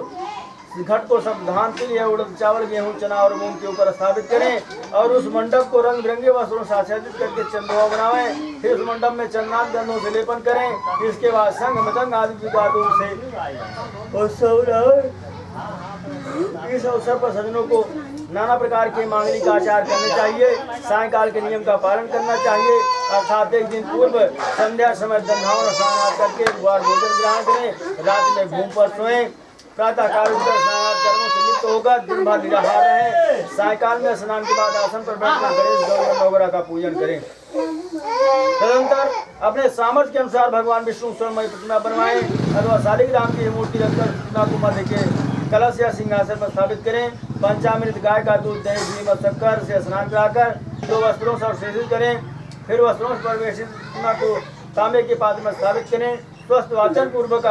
घट को सावधान के लिए उड़द चावल गेहूं चना और मूंग के ऊपर स्थापित करें और उस मंडप को रंग बिरंगे वस्त्रों से आच्छादित करके चंदवा बनावें। फिर उस मंडप में चंदनाद गंधों से लेपन करें। इसके बाद संग मृदंग आदि वाद्यों से उत्सव इस अवसर पर सज्जनों को नाना प्रकार के मांगलिक आचार करने चाहिए। सायंकाल के नियम का पालन करना चाहिए, अर्थात एक दिन पूर्व संध्या समय गंधाओं स्नान करके एक बार भोजन ग्रहण करें, रात में घूम पर सोएं, प्रातः काल उठकर स्नान कर्मों से लिप्त होकर दिन भर निराहार रहें। सायंकाल में स्नान के बाद आसन पर बैठकर गणेश गौरी वगैरह का पूजन करें। तदनंतर अपने सामर्थ्य के अनुसार भगवान विष्णु स्वयं प्रतिमा बनवाएं अथवा शालिग्राम की मूर्ति रखकर प्रतिमा को मध्य के कलश या सिंहासन पर स्थापित करें। पंचामृत गाय का दूध दही घी व शक्कर से स्नान कराकर 2 वस्त्रों से अवशेषित करें। फिर वस्त्रों से परिवेशित प्रतिमा को तांबे के पात्र में स्थापित करें। स्वस्थ वाचन पूर्वक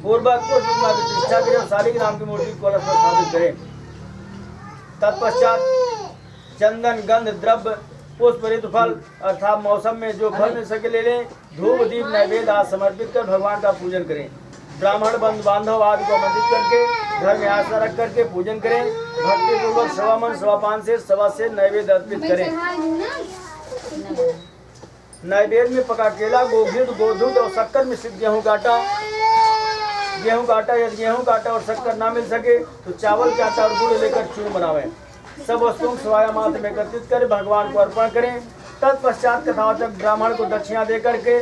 प्रतिमा की प्रतिष्ठा करें और शालिग्राम की मूर्ति को कलश पर स्थापित करें। तत्पश्चात चंदन गंध द्रव्य पुष्प ऋतु फल अर्थात मौसम में जो फल मिल सके ले लें। धूप दीप नैवेद्य आदि समर्पित कर भगवान का पूजन करें। ब्राह्मण बंधु बांधव आदि को आमंत्रित करके घर में आशा रख करके पूजन करें। भक्ति पूर्वक सवा मन सवा पान से सवा से नैवेद्य अर्पित करें। नैवेद्य में पका केला गोघृत गोधूत और शक्कर मिश्रित गेहूं का आटा यदि गेहूं का आटा और शक्कर ना मिल सके तो चावल का आटा और गुड़ लेकर चूर्ण बनावें। सब वस्तुओं सवाया मात्र में एकत्रित कर भगवान को अर्पण करें। तत्पश्चात कथावाचक ब्राह्मण को दक्षिणा दे करके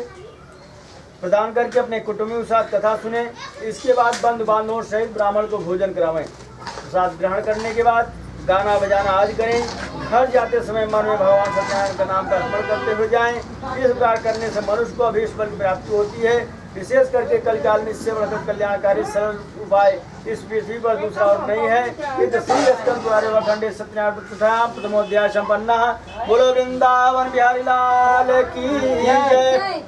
प्रदान करके अपने कुटुंबियों के साथ कथा सुने। इसके बाद बंधु बांधवों सहित ब्राह्मण को भोजन करावें। प्रसाद ग्रहण करने के बाद गाना बजाना आदि करें। घर जाते समय मन में भगवान सत्यनारायण का नाम का स्मरण करते हुए जाएं। इस प्रकार करने से मनुष्य को अभीष्ट फल की प्राप्ति होती है। विशेष करके कल काल में इससे बढ़कर कल्याणकारी सरल उपाय इस पृथ्वी पर दूसरा और नहीं है। खंडे सत्यनारायण प्रथमोध्याय संपन्न। बोलो वृंदावन बिहारी लाल की जय।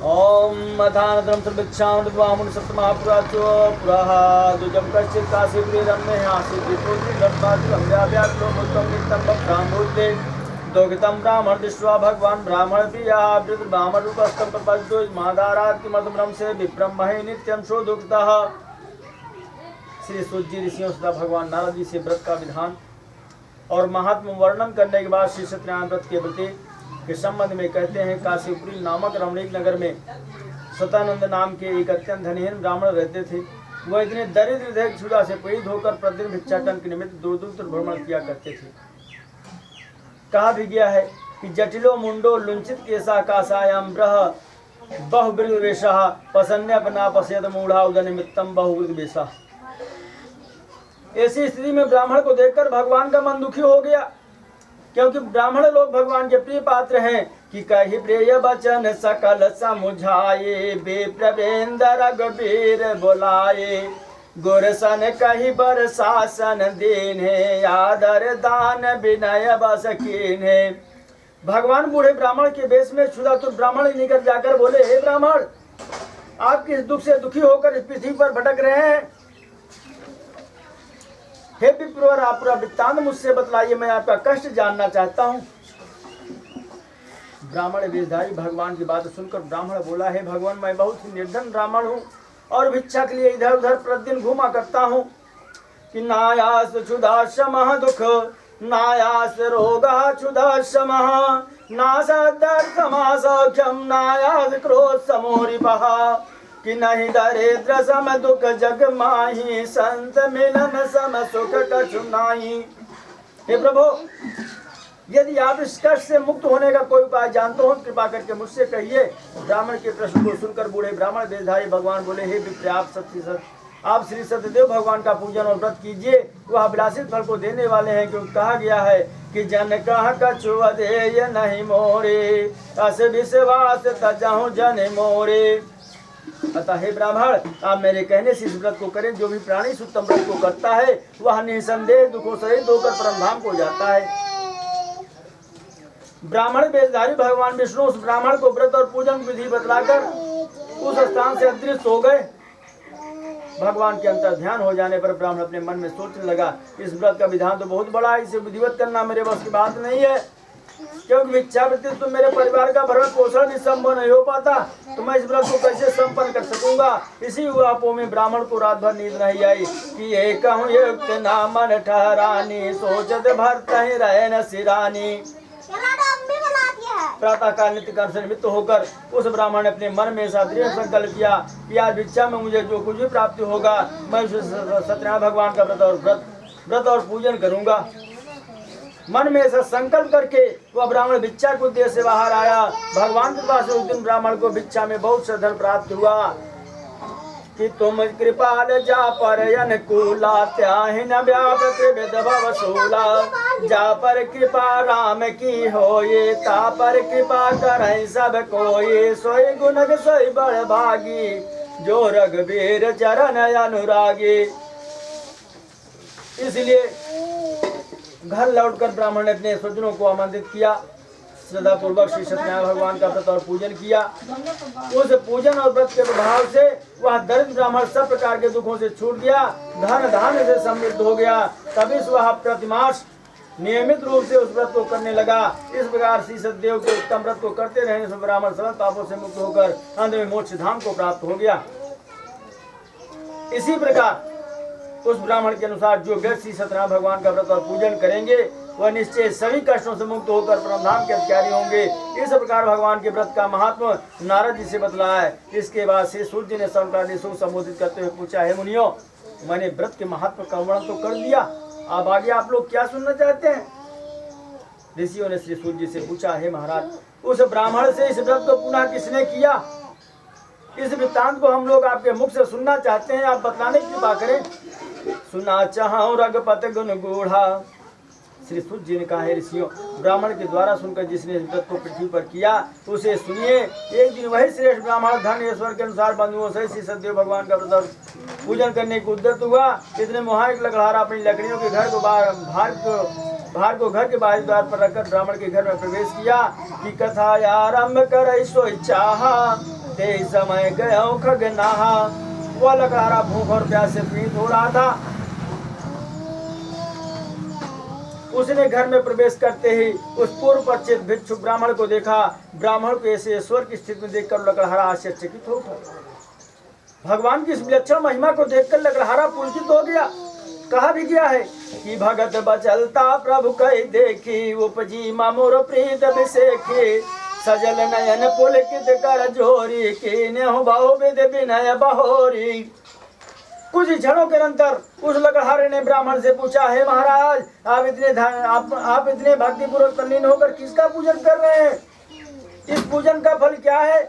ओम मधानद्रम सर्वेक्षां विद्वामुन सप्तमहापुराचो पुराः दुजं कश्चित् काशीपुरी रम्ये आसीत् विपुत्री दर्पाति रम्याव्याक्रो मुक्तं नित्यं भक्तामृते दोगितं ब्राह्मण दृष्ट्वा भगवान ब्राह्मण प्रियः वृद्ध ब्राह्मण रूपस्थं प्रपद्यो मादारात् किमर्थं से विप्रं महे नित्यं शोधुक्तः। श्री सूत जी ऋषियों से भगवान नारद जी से व्रत का विधान और महात्म वर्णन करने के बाद श्री सत्यनारायण व्रत के व्रती के संबंध में कहते हैं। काशीपुरी नामक रमणीक नगर में सतानंद नाम के एक अत्यंत धनीहीन ब्राह्मण रहते थे। वह इतने दरिद्र थे क्षुधा से पीड़ित होकर प्रतिदिन भिक्षाटन के निमित्त दूर दूर तक भ्रमण किया करते थे। कहा भी गया है कि जटिलो मुंडो लुंचित केसा कासायाम ब्रह बहुवृद्ध वेशः पसन्यपना पश्यत मूढ़ा उदय निमित्तम बहुवृद्ध वेशः। ऐसी स्थिति में ब्राह्मण को देखकर भगवान का मन दुखी हो गया, क्योंकि ब्राह्मण लोग भगवान के प्रिय पात्र हैं। कि कही प्रिय वचन सकल समुझाए बेप्रवेंद्र रघुबीर बोलाए गुरसन कही बर शासन दीन्हे आदर दान विनय बस कीन्हे। भगवान बूढ़े ब्राह्मण के वेश में क्षुधातुर ब्राह्मण निकट जाकर बोले, हे ब्राह्मण, आप किस दुख से दुखी होकर इस पृथ्वी पर भटक रहे हैं? हे विप्रवर, आप पूरा वृत्तांत मुझसे बतलाइए, मैं आपका कष्ट जानना चाहता हूँ। ब्राह्मण वेशधारी भगवान की बात सुनकर ब्राह्मण बोला, हे भगवान, मैं बहुत ही निर्धन ब्राह्मण हूँ और भिक्षा के लिए इधर उधर प्रतिदिन घूमा करता हूँ। कि नायास क्षुधा शमः दुख नायास रोग क्षुधा शमः नासादर्थमा सौख्यम नायास क्रोध समोरिपः। कि नहीं दरिद्र सम दुख जग माही संत मिलन सम सुख कछु नाही। हे प्रभु, यदि आप इस कष्ट से मुक्त होने का कोई उपाय जानते हो कृपा करके मुझसे कहिए। ब्राह्मण के प्रश्न को सुनकर बूढ़े ब्राह्मण वेशधारी भगवान बोले, हे विप्र आप श्री सत्यदेव भगवान का पूजन और व्रत कीजिए, वह विलासित फल को देने वाले हैं। क्योंकि कहा गया है कि जन कह कछुआ दे नहीं मोरे, अस विश्वास तजहु जन मोरे। अतः हे ब्राह्मण, आप मेरे कहने से इस व्रत को करें। जो भी प्राणी इस उत्तम व्रत को करता है वह निसंदेह दुखों सहित होकर परम धाम को जाता है। ब्राह्मण वेशधारी भगवान विष्णु उस ब्राह्मण को व्रत और पूजन विधि बतलाकर उस स्थान से अदृश्य हो गए। भगवान के अंतर ध्यान हो जाने पर ब्राह्मण अपने मन में सोचने लगा, इस व्रत का विधान तो बहुत बड़ा है, इसे विधिवत करना मेरे बस की बात नहीं है। क्योंकि भिक्षावृत्ति तो मेरे परिवार का भरण पोषण भी संभव नहीं हो पाता, तो मैं इस व्रत को कैसे संपन्न कर सकूंगा। इसी युवापों में ब्राह्मण को रात भर नींद नहीं आई कि ये कहूँ युक्त ना मन ठहरानी, सोचत भरत ही रहे न सिरानी। प्रातः काल नित्य कर्म से निमित्त होकर उस ब्राह्मण ने अपने मन में ऐसा दृढ़ संकल्प किया कि आज भिक्षा में मुझे जो कुछ भी प्राप्ति होगा मैं सत्यनारायण भगवान का व्रत और पूजन करूंगा। मन में ऐसा संकल्प करके वह ब्राह्मण भिक्षा के उद्देश्य से बाहर आया। भगवान के पास उस दिन ब्राह्मण को भिक्षा में बहुत सा धन प्राप्त हुआ कि तुम कृपाल जा पर अनुकूला, त्याहि न व्यापक विध भवसूला। जा पर कृपा राम की होए, ता पर कृपा करहि सब कोई। सोई गुणक सोई बड़ भागी, जो रघुवीर चरण अनुरागी। इसलिए घर लौटकर ब्राह्मण ने अपने स्वजनों को आमंत्रित किया, श्रद्धा पूर्वक श्री सत्यनारायण भगवान का व्रत और पूजन किया। उस पूजन और व्रत के प्रभाव से वह दरिद्र ब्राह्मण सब प्रकार के दुखों से छूट गया, धन धान्य से समृद्ध हो गया। तभी वह प्रतिमास नियमित रूप से उस व्रत को करने लगा। इस प्रकार श्री सत्यदेव के उत्तम व्रत को करते रहने से ब्राह्मण सर्व पापों से मुक्त होकर अंत में मोक्ष धाम को प्राप्त हो गया। इसी प्रकार उस ब्राह्मण के अनुसार जो व्यक्ति श्री सत्यनारायण भगवान का व्रत और पूजन करेंगे वह निश्चय सभी कष्टों से मुक्त होकर परमधाम के अधिकारी होंगे। इस प्रकार भगवान के व्रत का महात्मा नारद जी से बतलाया है। इसके बाद से सूर्य जी ने संप्रादेशों संबोधित करते हुए पूछा, हे मुनियों, मैंने व्रत के महात्मा का वर्णन तो कर दिया, अब आगे आप लोग क्या सुनना चाहते हैं। ऋषियों ने श्री सूर्य जी से पूछा, हे महाराज, उस ब्राह्मण से इस व्रत को पुनः किसने किया, इस वृत्तांत को हम लोग आपके मुख से सुनना चाहते हैं, आप बतलाने की कृपा करें। सुना चाहूं रघुपति गुण गूढ़ा। श्री सूर्य जी ने कहा, है ऋषियों, ब्राह्मण के द्वारा सुनकर जिसने इस व्रत को पृथ्वी पर किया उसे सुनिए। एक दिन वही श्रेष्ठ ब्राह्मण धन ईश्वर के अनुसार बंधुओं से श्री सत्यदेव भगवान का व्रत पूजन करने को उद्यत हुआ। इतने मोहायक लकड़हारा अपनी लकड़ियों के घर को भार को घर के बाहर द्वार पर रखकर ब्राह्मण के घर में प्रवेश किया कि कथा आरम्भ कर सो चाहा, ते समय गया खगनाहा। वह लकड़हारा भूख और प्यास से पीड़ित हो रहा था। उसने घर में प्रवेश करते ही उस पूर्व परिचित भिक्षु ब्राह्मण को देखा। ब्राह्मण को ऐसे ईश्वर की स्थिति में देखकर लकड़हारा आश्चर्यचकित हो गया। भगवान की इस विलक्षण महिमा को देखकर लकड़हारा पुलकित हो गया। कहा भी गया है कि भगत बचलता प्रभु कई देखी, उपजी मामोर प्रीत अभिषेकी। सजल नयन पुलकित कर जोरी, कीने हो बहु विध विनय बहोरी। कुछ क्षणों के अंतर उस लकड़हारे ने ब्राह्मण से पूछा, हे महाराज, आप इतने भक्तिपूर्वक तल्लीन होकर किसका पूजन कर रहे हैं, इस पूजन का फल क्या है,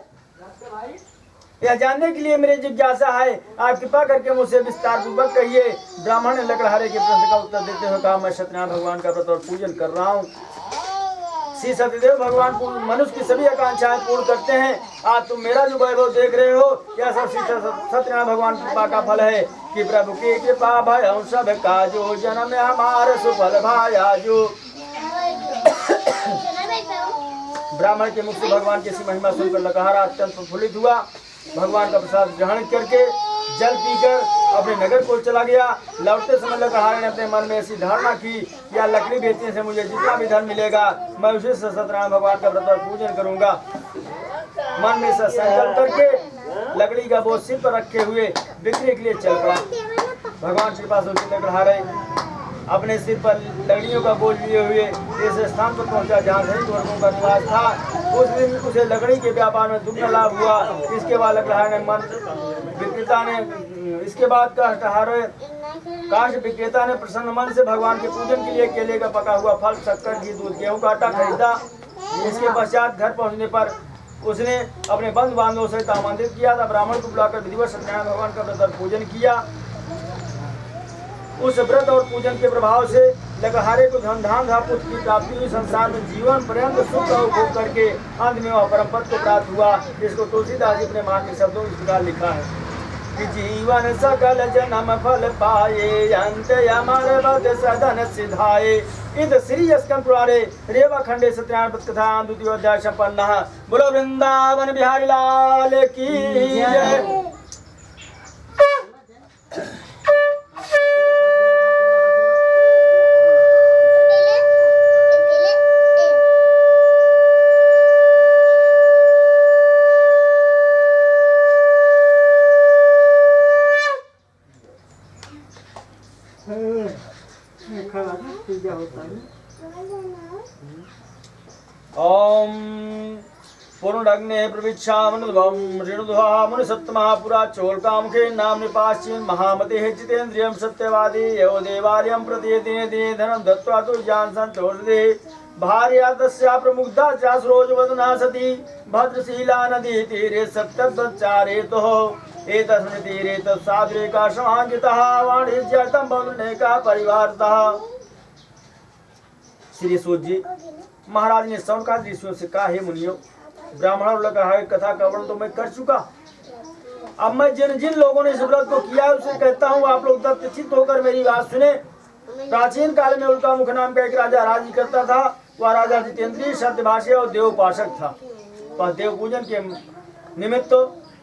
यह जानने के लिए मेरी जिज्ञासा है, आप कृपा करके मुझसे विस्तार पूर्वक कहिए। ब्राह्मण ने लकड़हारे के प्रश्न का उत्तर देते हुए कहा, मैं सत्यनारायण भगवान का व्रत और पूजन कर रहा हूँ। श्री सत्यदेव भगवान मनुष्य की सभी आकांक्षाएं पूर्ण करते हैं। आज तुम मेरा जो वैभव देख रहे हो, यह सब श्री सत्यनारायण भगवान की कृपा का फल है कि प्रभु की कृपा भय सब काजो, जन्म हमारे सुफल भायाजो। ब्राह्मण के मुख से भगवान की ऐसी महिमा सुनकर लकड़हारा अत्यंत प्रफुल्लित हुआ। भगवान का प्रसाद ग्रहण करके जल पीकर अपने नगर को चला गया। लौटते समय लकड़हारे ने अपने मन में ऐसी धारणा की कि यह लकड़ी बेचने से मुझे जितना भी धन मिलेगा मैं उसी से सत्यनारायण भगवान का व्रत और पूजन करूंगा। मन में ऐसा संकल्प करके लकड़ी का बोझ सिर पर रखे हुए बिक्री के लिए चल पड़ा। भगवान के पास उसे लकड़हारे अपने सिर पर लकड़ियों का बोझ लिए हुए इस स्थान पर पहुंचा जहाँ धनिक वर्गों का निवास था। उस दिन उसे लकड़ी के व्यापार में दुग्ध लाभ हुआ। इसके बाद लकड़हारे ने मन विक्रेता ने इसके बाद काश विक्रेता ने प्रसन्न मन से भगवान के पूजन के लिए केले का पका हुआ फल, शक्कर, घी, दूध, गेहूं का आटा खरीदा। इसके पश्चात घर पहुंचने पर उसने अपने बंधु बांधवों से आमंत्रित किया था। ब्राह्मण को बुलाकर विधिवत सत्यनारायण भगवान का व्रत और पूजन किया। उस व्रत और पूजन के प्रभाव से लकड़हारे को धन धाम पुत्र की प्राप्ति हुई। संसार में जीवन पर्यंत सुख का उपभोग करके अंत में वह परम पद को प्राप्त हुआ। इसको तुलसीदास जी अपने महान शब्दों इस प्रकार लिखा है कि जीवन सकल जन्म फल पाए, अंत अमर बद सदन सिधाए। इद श्री स्कंद पुराणे रेवा खंडे सत्यनारायण व्रत कथा द्वितीय अध्याय संपन्न। बोलो वृंदावन बिहारी लाल की जय। ओम पूर्णग्ने प्रविच्छामनुध्वं ऋणुध्वा मुनिसत्तमः पुरा चोलकामुखे नाम निपाश्चिन् महामतेः जितेन्द्रियं सत्यवादी यो देवालयं प्रति दिने दिने धनं दत्त्वा तु ज्ञान संतोषदे भार्या तस्या प्रमुग्धा चास्रोजवदना सती भद्रशीला नदी तीरे सप्तचारेतुः एतस्मिन् तीरे तत्साधुरेका समांगितः वाणिज्यार्थं बहुनेका परिवारतः। श्री सूत जी महाराज ने सौनकादि ऋषियों से कहा, हे मुनियों, ब्राह्मणों लगा है कथा का वर्णन तो मैं कर चुका। अब मैं जिन जिन लोगों ने इस व्रत को किया है उसे कहता हूँ आप लोग दत्तचित्त होकर मेरी बात सुने। प्राचीन काल में उल्का मुख नाम का एक राजा राज करता था। वह राजा जितेंद्रिय, सत्यभाषी और देवोपासक था। वह देव पूजन के निमित्त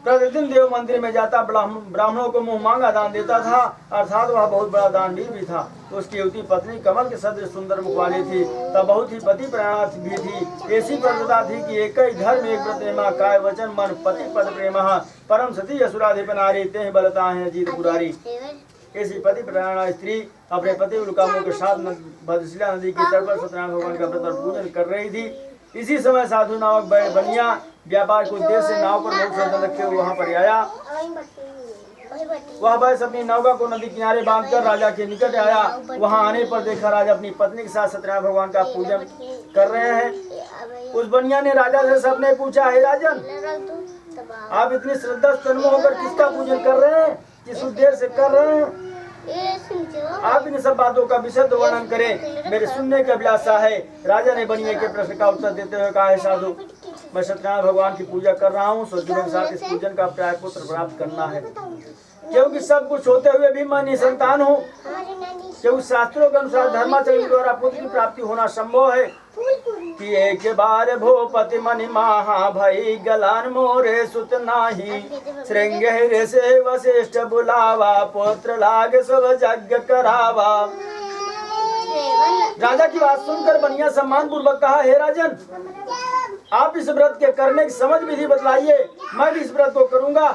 प्रतिदिन देव मंदिर में जाता, ब्राह्मणों को मुंह मांगा दान देता था, अर्थात वह बहुत बड़ा दानवीर भी था। उसकी युवती पत्नी कमल के सदृश सुंदर मुख वाली थी, तब बहुत ही पति प्रेरणा भी थी। ऐसी प्रजता थी कि एक ही धर्म एक व्रत काय वचन मन पति पद प्रेम परम सती असुराधिप नारी ते बलता है जीत पुरारी। ऐसी पति प्रेरणा स्त्री अपने पति उल्कामुख के साथ भद्रशिला नदी के तट पर सत्यनारायण भगवान का व्रत और पूजन कर रही थी। इसी समय साधु नामक बनिया व्यापार के उद्देश्य से नाव पर बहुत साधन रखे हुए वहां पर आया। वह भैंस अपनी नौका को नदी किनारे बांधकर राजा के निकट आया। वहां आने पर देखा राजा अपनी पत्नी के साथ सत्यनारायण भगवान का पूजन कर रहे हैं। उस बनिया ने राजा से सबने पूछा, हे राजन, आप इतनी श्रद्धा तन्मय होकर किसका पूजन कर रहे हैं, किस उद्देश्य से कर रहे हैं? आप इन सब बातों का विशद वर्णन करें, मेरे सुनने की अभिलाषा है। राजा ने बनिए के प्रश्न का उत्तर देते हुए कहा, है साधु, मैं सत्यनारायण भगवान की पूजा कर रहा हूँ। सज्जनों के साथ इस पूजन का प्राय पुत्र प्राप्त करना है, क्योंकि सब कुछ होते हुए भी मैं निसंतान हूँ। क्योंकि शास्त्रों के अनुसार धर्माचरण द्वारा पुत्र की प्राप्ति होना संभव है। कि एक बार भूपति मणि महा भई गलान मोरे सुत नाही, श्रृंग रे से वशिष्ठ बुलावा, पुत्र लाग सब यज्ञ करावा। राजा की बात सुनकर बनिया सम्मान पूर्वक कहा, हे राजन, आप इस व्रत के करने की समझ विधि बतलाइए, मैं भी इस व्रत को करूंगा।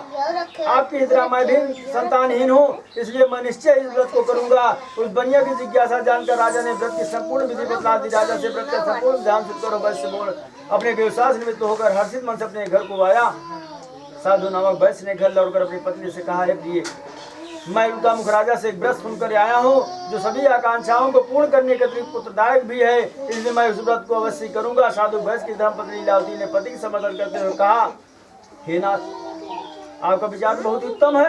आपकी तरह मैं भी संतानहीन हूँ, इसलिए मैं निश्चय इस व्रत को करूंगा। उस बनिया की जिज्ञासा जानकर राजा ने व्रत की संपूर्ण विधि बतला दी। राजा से व्रत का संपूर्ण ध्यान सुनकर वैश्य बोल अपने व्यवसाय निमित्त होकर हर्षित मन से अपने घर को आया। साधु नामक वैश्य ने घर लौटकर अपनी पत्नी से कहा, हे प्रिय, मैं उनका मुख राजा से एक व्रत सुनकर आया हूँ जो सभी आकांक्षाओं को पूर्ण करने के अतिरिक्त पुत्रदायक भी है, इसलिए मैं उस व्रत को अवश्य करूंगा। साधु वैश्य की धर्मपत्नी लीलावती ने पति की समर्थन करते हुए कहा, हे नाथ, आपका विचार बहुत उत्तम है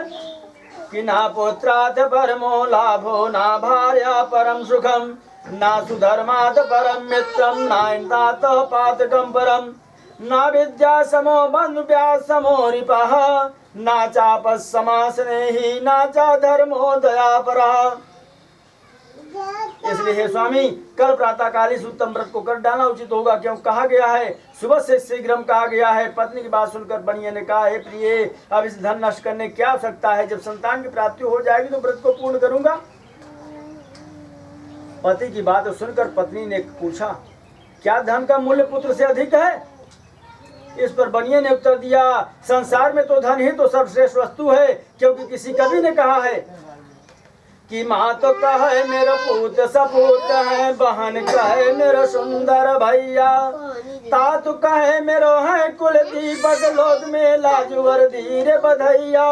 कि ना पुत्रात् परमो लाभो, ना भार्या परम सुखम, ना सुधर्मात् परम मित्रम, ना इंद्रात् पातकम परम, ना विद्या समो बंधुव्या समो रिपः, ना चापस समासनेहि, ना चा धर्मो दयापरा। इसलिए हे स्वामी, कल प्रातः काल इस उत्तम व्रत को कर डालना उचित होगा। क्यों कहा गया है, सुबह से शीघ्र कहा गया है। पत्नी की बात सुनकर बनिया ने कहा, हे प्रिय, अब इस धन नष्ट करने क्या आवश्यकता है? जब संतान की प्राप्ति हो जाएगी तो व्रत को पूर्ण करूंगा। पति की बात सुनकर पत्नी ने पूछा, क्या धन का मूल्य पुत्र से अधिक है? इस पर बनिया ने उत्तर दिया, संसार में तो धन ही तो सर्वश्रेष्ठ वस्तु है, क्योंकि किसी कवि ने कहा है, कि माँ तो कहे मेरा पूत सपूत है, बहन कहे मेरा सुंदर भैया, तात कहे मेरो है कुल दीपक, लोक में लाजवर धीरे बधैया,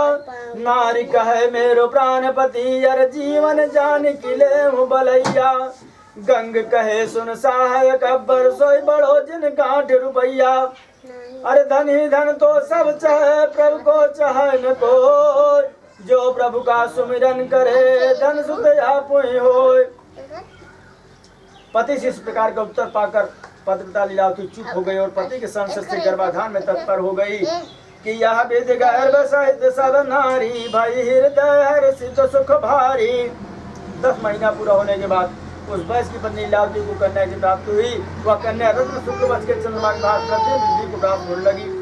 नारी कहे मेरो प्राणपति, अर जीवन जान किले हूँ बलैया, गंग कहे सुन सहायक अब्बर, सोई बड़ो जिन गांठ रुपैया, अरे धन ही धन तो सब चाहे, प्रभु को चाहे न कोई, जो प्रभु का सुमिरन करे, धन सुख आपुई होय। पति से इस प्रकार का उत्तर पाकर पतिव्रता लीलावती चुप हो गई और पति के संसद से गर्भाधान में तत्पर हो गई कि यह विधि गर्भ सहित सब नारी, भई हृदय हर्षित सुख भारी। 10 महीना पूरा होने के बाद उस वैश्य की पत्नी लीलावती को कन्या की प्राप्ति हुई। वह कन्या रत्न शुक्ल वंश के चंद्रमा के बाद प्रतिदिन वृद्धि को प्राप्त होने लगी।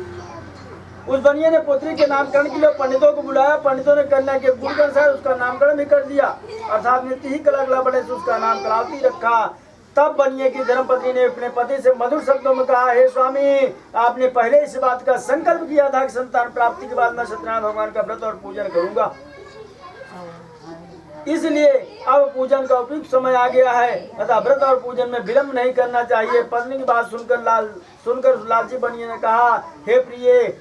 उस बनिया ने पुत्री के नामकरण के लिए पंडितों को बुलाया। पंडितों ने कन्या के गुण के अनुसार उसका नामकरण भी कर दिया, अर्थात नित्य ही कला बड़े से उसका नाम कलावती रखा। तब बनिए की धर्मपत्नी ने अपने पति से मधुर शब्दों में कहा, हे स्वामी, आपने पहले इस बात का संकल्प किया था कि संतान प्राप्ति के बाद मैं सत्यनारायण भगवान का व्रत और पूजन करूंगा, इसलिए अब पूजन का उपयुक्त समय आ गया है, अतः व्रत और पूजन में विलंब नहीं करना चाहिए। पत्नी की बात सुनकर लालची बनिए ने कहा, हे प्रिय,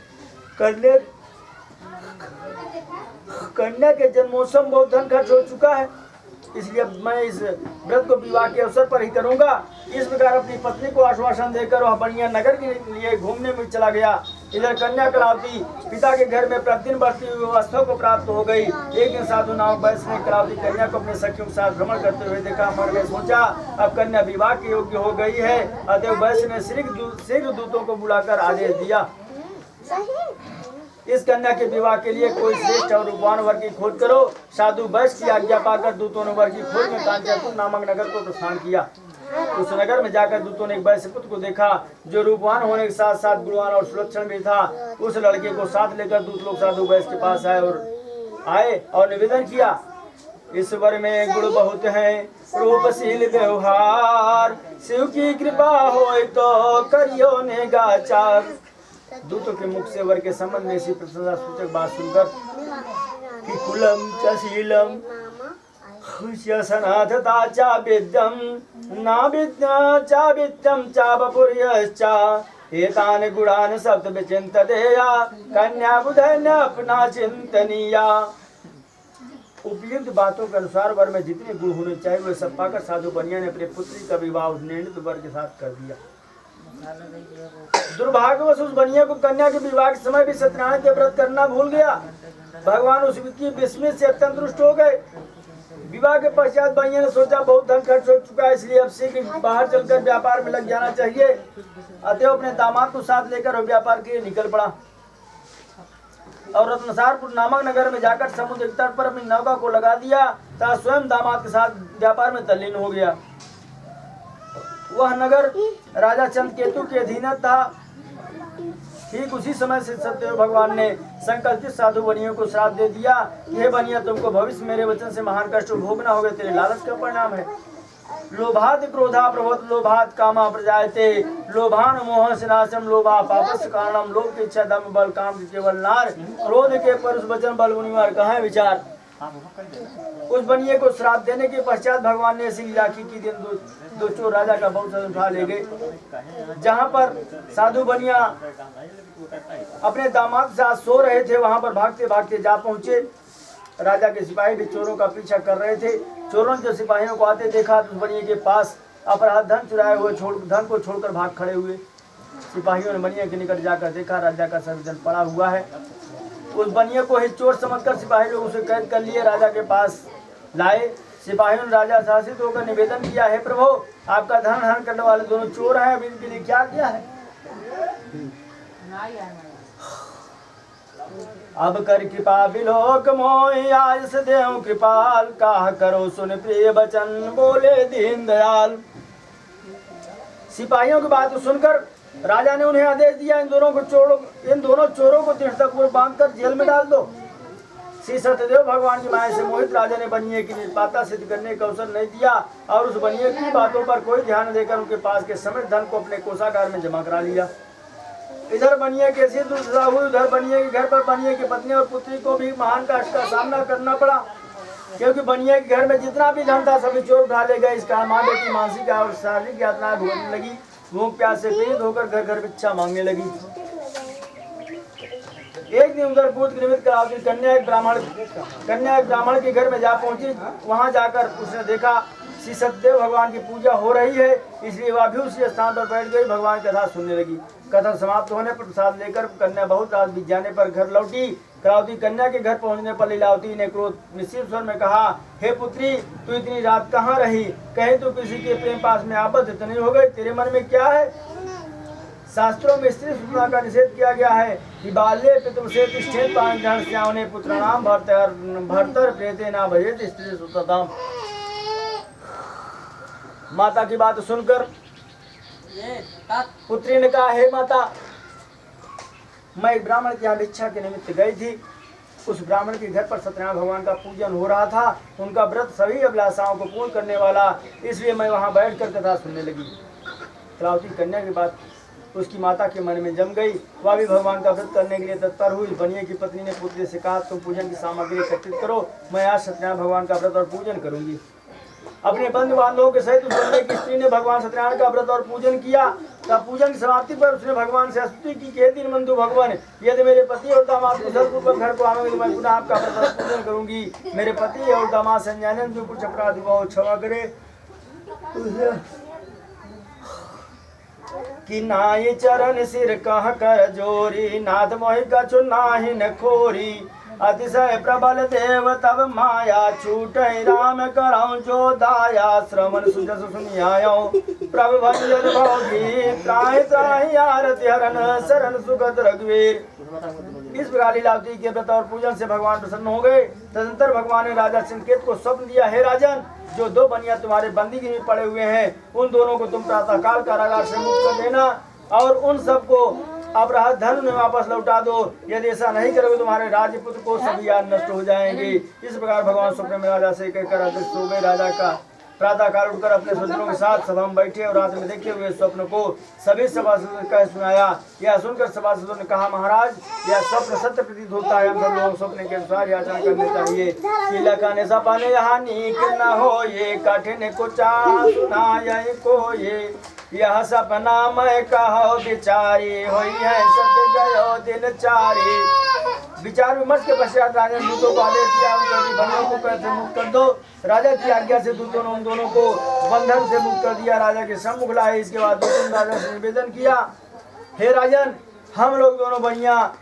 कन्या के जन्मोत्सव बहुत धन खर्च हो चुका है, इसलिए मैं इस व्रत को विवाह के अवसर पर ही करूंगा। इस प्रकार अपनी पत्नी को आश्वासन देकर वह बनिया नगर के लिए घूमने में चला गया। इधर कन्या कलावती पिता के घर में प्रतिदिन बढ़ती हुई व्यवस्था को प्राप्त हो गई। एक दिन साधु नामक वैश्य ने कलावती कन्या को अपने सखियों के साथ भ्रमण करते हुए देखा। मन में सोचा, अब कन्या विवाह के योग्य हो गई है। अतएव वैश्य ने शीघ्र दूतों को बुलाकर आदेश दिया, इस कन्या के विवाह के लिए कोई श्रेष्ठ और रूपवान वर की खोज करो। साधु वैश्य की आज्ञा पाकर दूतों ने वर की खोज में कांचनपुर नामक नगर को प्रस्थान किया। उस नगर में जाकर दूतों ने एक वैश्य पुत्र को देखा, जो रूपवान होने के साथ साथ गुणवान और सुलक्षण भी था। उस लड़के को साथ लेकर दूत लोग साधु वैश्य के पास आए और निवेदन किया, इस वर में गुण बहुत है, रूपशील व्यवहार, शिव की कृपा हो तो करियो नेगाचार। दूतों के मुख से वर के संबंध में इसी प्रशंसा सूचक बात सुनकर कि कुलम च शीलम सनाथता चा विद्यम ना विद्या चा विद्यम चा बपुर्यश्चा एतान गुणान सप्त विचिन्ततेया कन्या बुधन अपना चिंतनीया। उपयुक्त बातों के अनुसार वर में जितने गुण होने चाहिए वे सब पाकर साधु बनिया ने अपनी पुत्री का विवाह उस निर्णित वर के साथ कर दिया। दुर्भाग्यवश उस बनिया को कन्या के विवाह के समय भी सत्यनारायण के व्रत करना भूल गया। भगवान उसकी विस्मय से अत्यंत रुष्ट हो गए। विवाह के पश्चात बनिया ने सोचा, बहुत धन खर्च हो चुका है, इसलिए अब शीघ्र बाहर चलकर व्यापार में लग जाना चाहिए। अतएव अपने दामाद को साथ लेकर वो व्यापार के लिए निकल पड़ा और रत्नसारपुर नामक नगर में जाकर समुद्र के तट पर अपनी नौका को लगा दिया तथा स्वयं दामाद के साथ व्यापार में तल्लीन हो गया। वह नगर राजा चंद्रकेतु के अधीन था। ठीक उसी समय से सत्यदेव भगवान ने संकल्पित साधु बनियों को श्राप दे दिया, हे बनिया, तुमको भविष्य मेरे वचन से महान कष्ट भोगना होगा, तेरे लालच का परिणाम है। लोभात क्रोधा प्रभुत लोभात कामा प्रजायते लोभान मोह सिनाशम लोभा पापस्य कारणम। लोभ की इच्छा दम बल काम की केवल नार क्रोध के परुष वचन बल मुनिवार कहाँ विचार। उस बनिए को श्राप देने के पश्चात भगवान ने ऐसी लीला की दिन दो चोर राजा का बहुत उठा ले गए। जहाँ पर साधु बनिया अपने दामाद के साथ सो रहे थे, वहां पर भागते भागते जा पहुंचे। राजा के सिपाही भी चोरों का पीछा कर रहे थे। चोरों ने जो सिपाहियों को आते देखा तो उस बनिए के पास अपराध धन चुराए हुए धन को छोड़कर भाग खड़े हुए। सिपाहियों ने बनिया के निकट जाकर देखा, राजा का सभी धन पड़ा हुआ है। उस बनिया को ही चोर समझकर सिपाही लोग उसे कैद कर लिए राजा के पास लाए। सिपाहियों ने राजा शासित होकर निवेदन किया, है प्रभु, आपका धन हरण करने वाले दोनों चोर हैं, अब इनके लिए क्या किया है। अब कर कृपा बिलोक मोहि आयस देव कृपाल, काह करो सुन प्रिय वचन बोले दीन दयाल। सिपाहियों की बात सुनकर राजा ने उन्हें आदेश दिया, इन दोनों चोरों को दृढ़तापूर्वक बांधकर जेल में डाल दो। श्री सत्यदेव भगवान की माया से मोहित राजा ने बनिए की निर्पाता सिद्ध करने का अवसर नहीं दिया और उस बनिए की बातों पर कोई ध्यान न देकर उनके पास के समृद्ध धन को अपने कोषागार में जमा करा लिया। इधर बनिए के ऐसी दुर्दशा हुई, उधर बनिए के घर पर बनिए की पत्नी और पुत्री को भी महान कष्ट का सामना करना पड़ा। क्योंकि बनिया के घर में जितना भी धन था सभी चोर उठा ले गए। इसका माँ बेटी मानसिक और शारीरिक यातनाएं भोगने लगी। भूख प्यास से पीड़ित होकर घर घर भिक्षा मांगने लगी। एक दिन उधर पूत निमित्त करावती कन्या एक ब्राह्मण के घर में जा पहुंची। वहां जाकर उसने देखा श्री सत्यदेव भगवान की पूजा हो रही है, इसलिए वह भी उसी स्थान पर बैठ गई। भगवान की कथा सुनने लगी। कथा समाप्त होने पर प्रसाद लेकर कन्या बहुत रात बीत जाने पर घर लौटी। करावती कन्या के घर पहुंचने पर लीलावती ने क्रोध मिश्रित स्वर में कहा, हे पुत्री, तू इतनी रात कहाँ रही? कहीं तू किसी के प्रेम पास में आबद्ध तो नहीं हो गई? तेरे मन में क्या है? शास्त्रों में स्त्री सुतना का निषेध किया गया है कि बाल्ये पितृसे तिष्ठेत पाणिग्रहण स्यावने पुत्राणाम भर्तर प्रेते ना भजेत स्त्री सुतताम। माता की बात सुनकर पुत्री ने कहा, हे माता, मैं एक ब्राह्मण के यहाँ भिक्षा के निमित्त गई थी। उस ब्राह्मण के घर पर सत्यनारायण भगवान का पूजन हो रहा था। उनका व्रत सभी अभिलाषाओं को पूर्ण करने वाला, इसलिए मैं वहाँ बैठकर कथा सुनने लगी। कलावती कन्या की बात उसकी माता के मन में जम गई। वह भी भगवान का व्रत करने के लिए तत्पर हुई। बनिए की पत्नी ने पुत्री से कहा, तुम पूजन की सामग्री एकत्रित करो, मैं आज सत्यनारायण भगवान का व्रत और पूजन करूंगी। अपने बंधु बांधवों के सहित उस बनिए की स्त्री ने भगवान सत्यनारायण का व्रत और पूजन किया। तब पूजन की समाप्ति पर उसने भगवान से स्तुति की, हे दीनबंधु भगवान, यदि मेरे पति और दामाद कुशलपूर्वक घर को आवेंगे तो मैं पुनः आपका व्रत और पूजन करूंगी। मेरे पति और दामाद संजयन जो कुछ अपराध हुआ वो क्षमा करे। कि नाई चरण सिर कह कर जोरी, नाथ मोहि कछु नाहि न खोरी। अतिशय प्रबल देव तब माया, छूटै राम करऊं जो दाया। श्रवण सुजस सुनियायो प्रभु भंजन भोगी, त्राहि त्राहि आरति हरन शरण सुगत रघुवीर। इस प्रकार लीलावती के व्रत और पूजन से भगवान प्रसन्न हो गए। तदंतर भगवान ने राजा चिंकेत को स्वप्न दिया, हे राजन, जो दो बनिया तुम्हारे बंदगी में पड़े हुए हैं, उन दोनों को तुम प्रातःकाल कारागार से मुक्त कर देना और उन सबको अपराध धन में वापस लौटा दो। यदि ऐसा नहीं करोगे तुम्हारे राजपुत्र को सभी याद नष्ट हो जाएंगे। इस प्रकार भगवान स्वप्न में राजा से कहकर अदृश्य हो गए। राजा का प्रातःकाल उठकर अपने स्वजनों के साथ सभा में बैठे और रात में देखे हुए स्वप्न को सभी सभासदों ने कह सुनाया। यह सुनकर सभासदों ने कहा, महाराज, यह स्वप्न सत्य प्रतीत होता है। हम सब लोग स्वप्न के अनुसार ही आचरण करने चाहिए। पीला खाने सपने यहाँ नीक न हो, ये कठिन को चाह सुनाय को ये। यह सपना मैं कहो बिचारी, होई है सत गयो दिन चारी। विचार विमर्श के पश्चात राजा ने दूतों को आदेश दिया, उनके बंधनों को कैसे मुक्त कर दो। राजा की आज्ञा से दूतों ने उन दोनों को बंधन से मुक्त कर दिया। राजा के सम्मुख लाए। इसके बाद दूतों ने राजा से निवेदन किया, हे राजन, हम लोग दोनों बनिया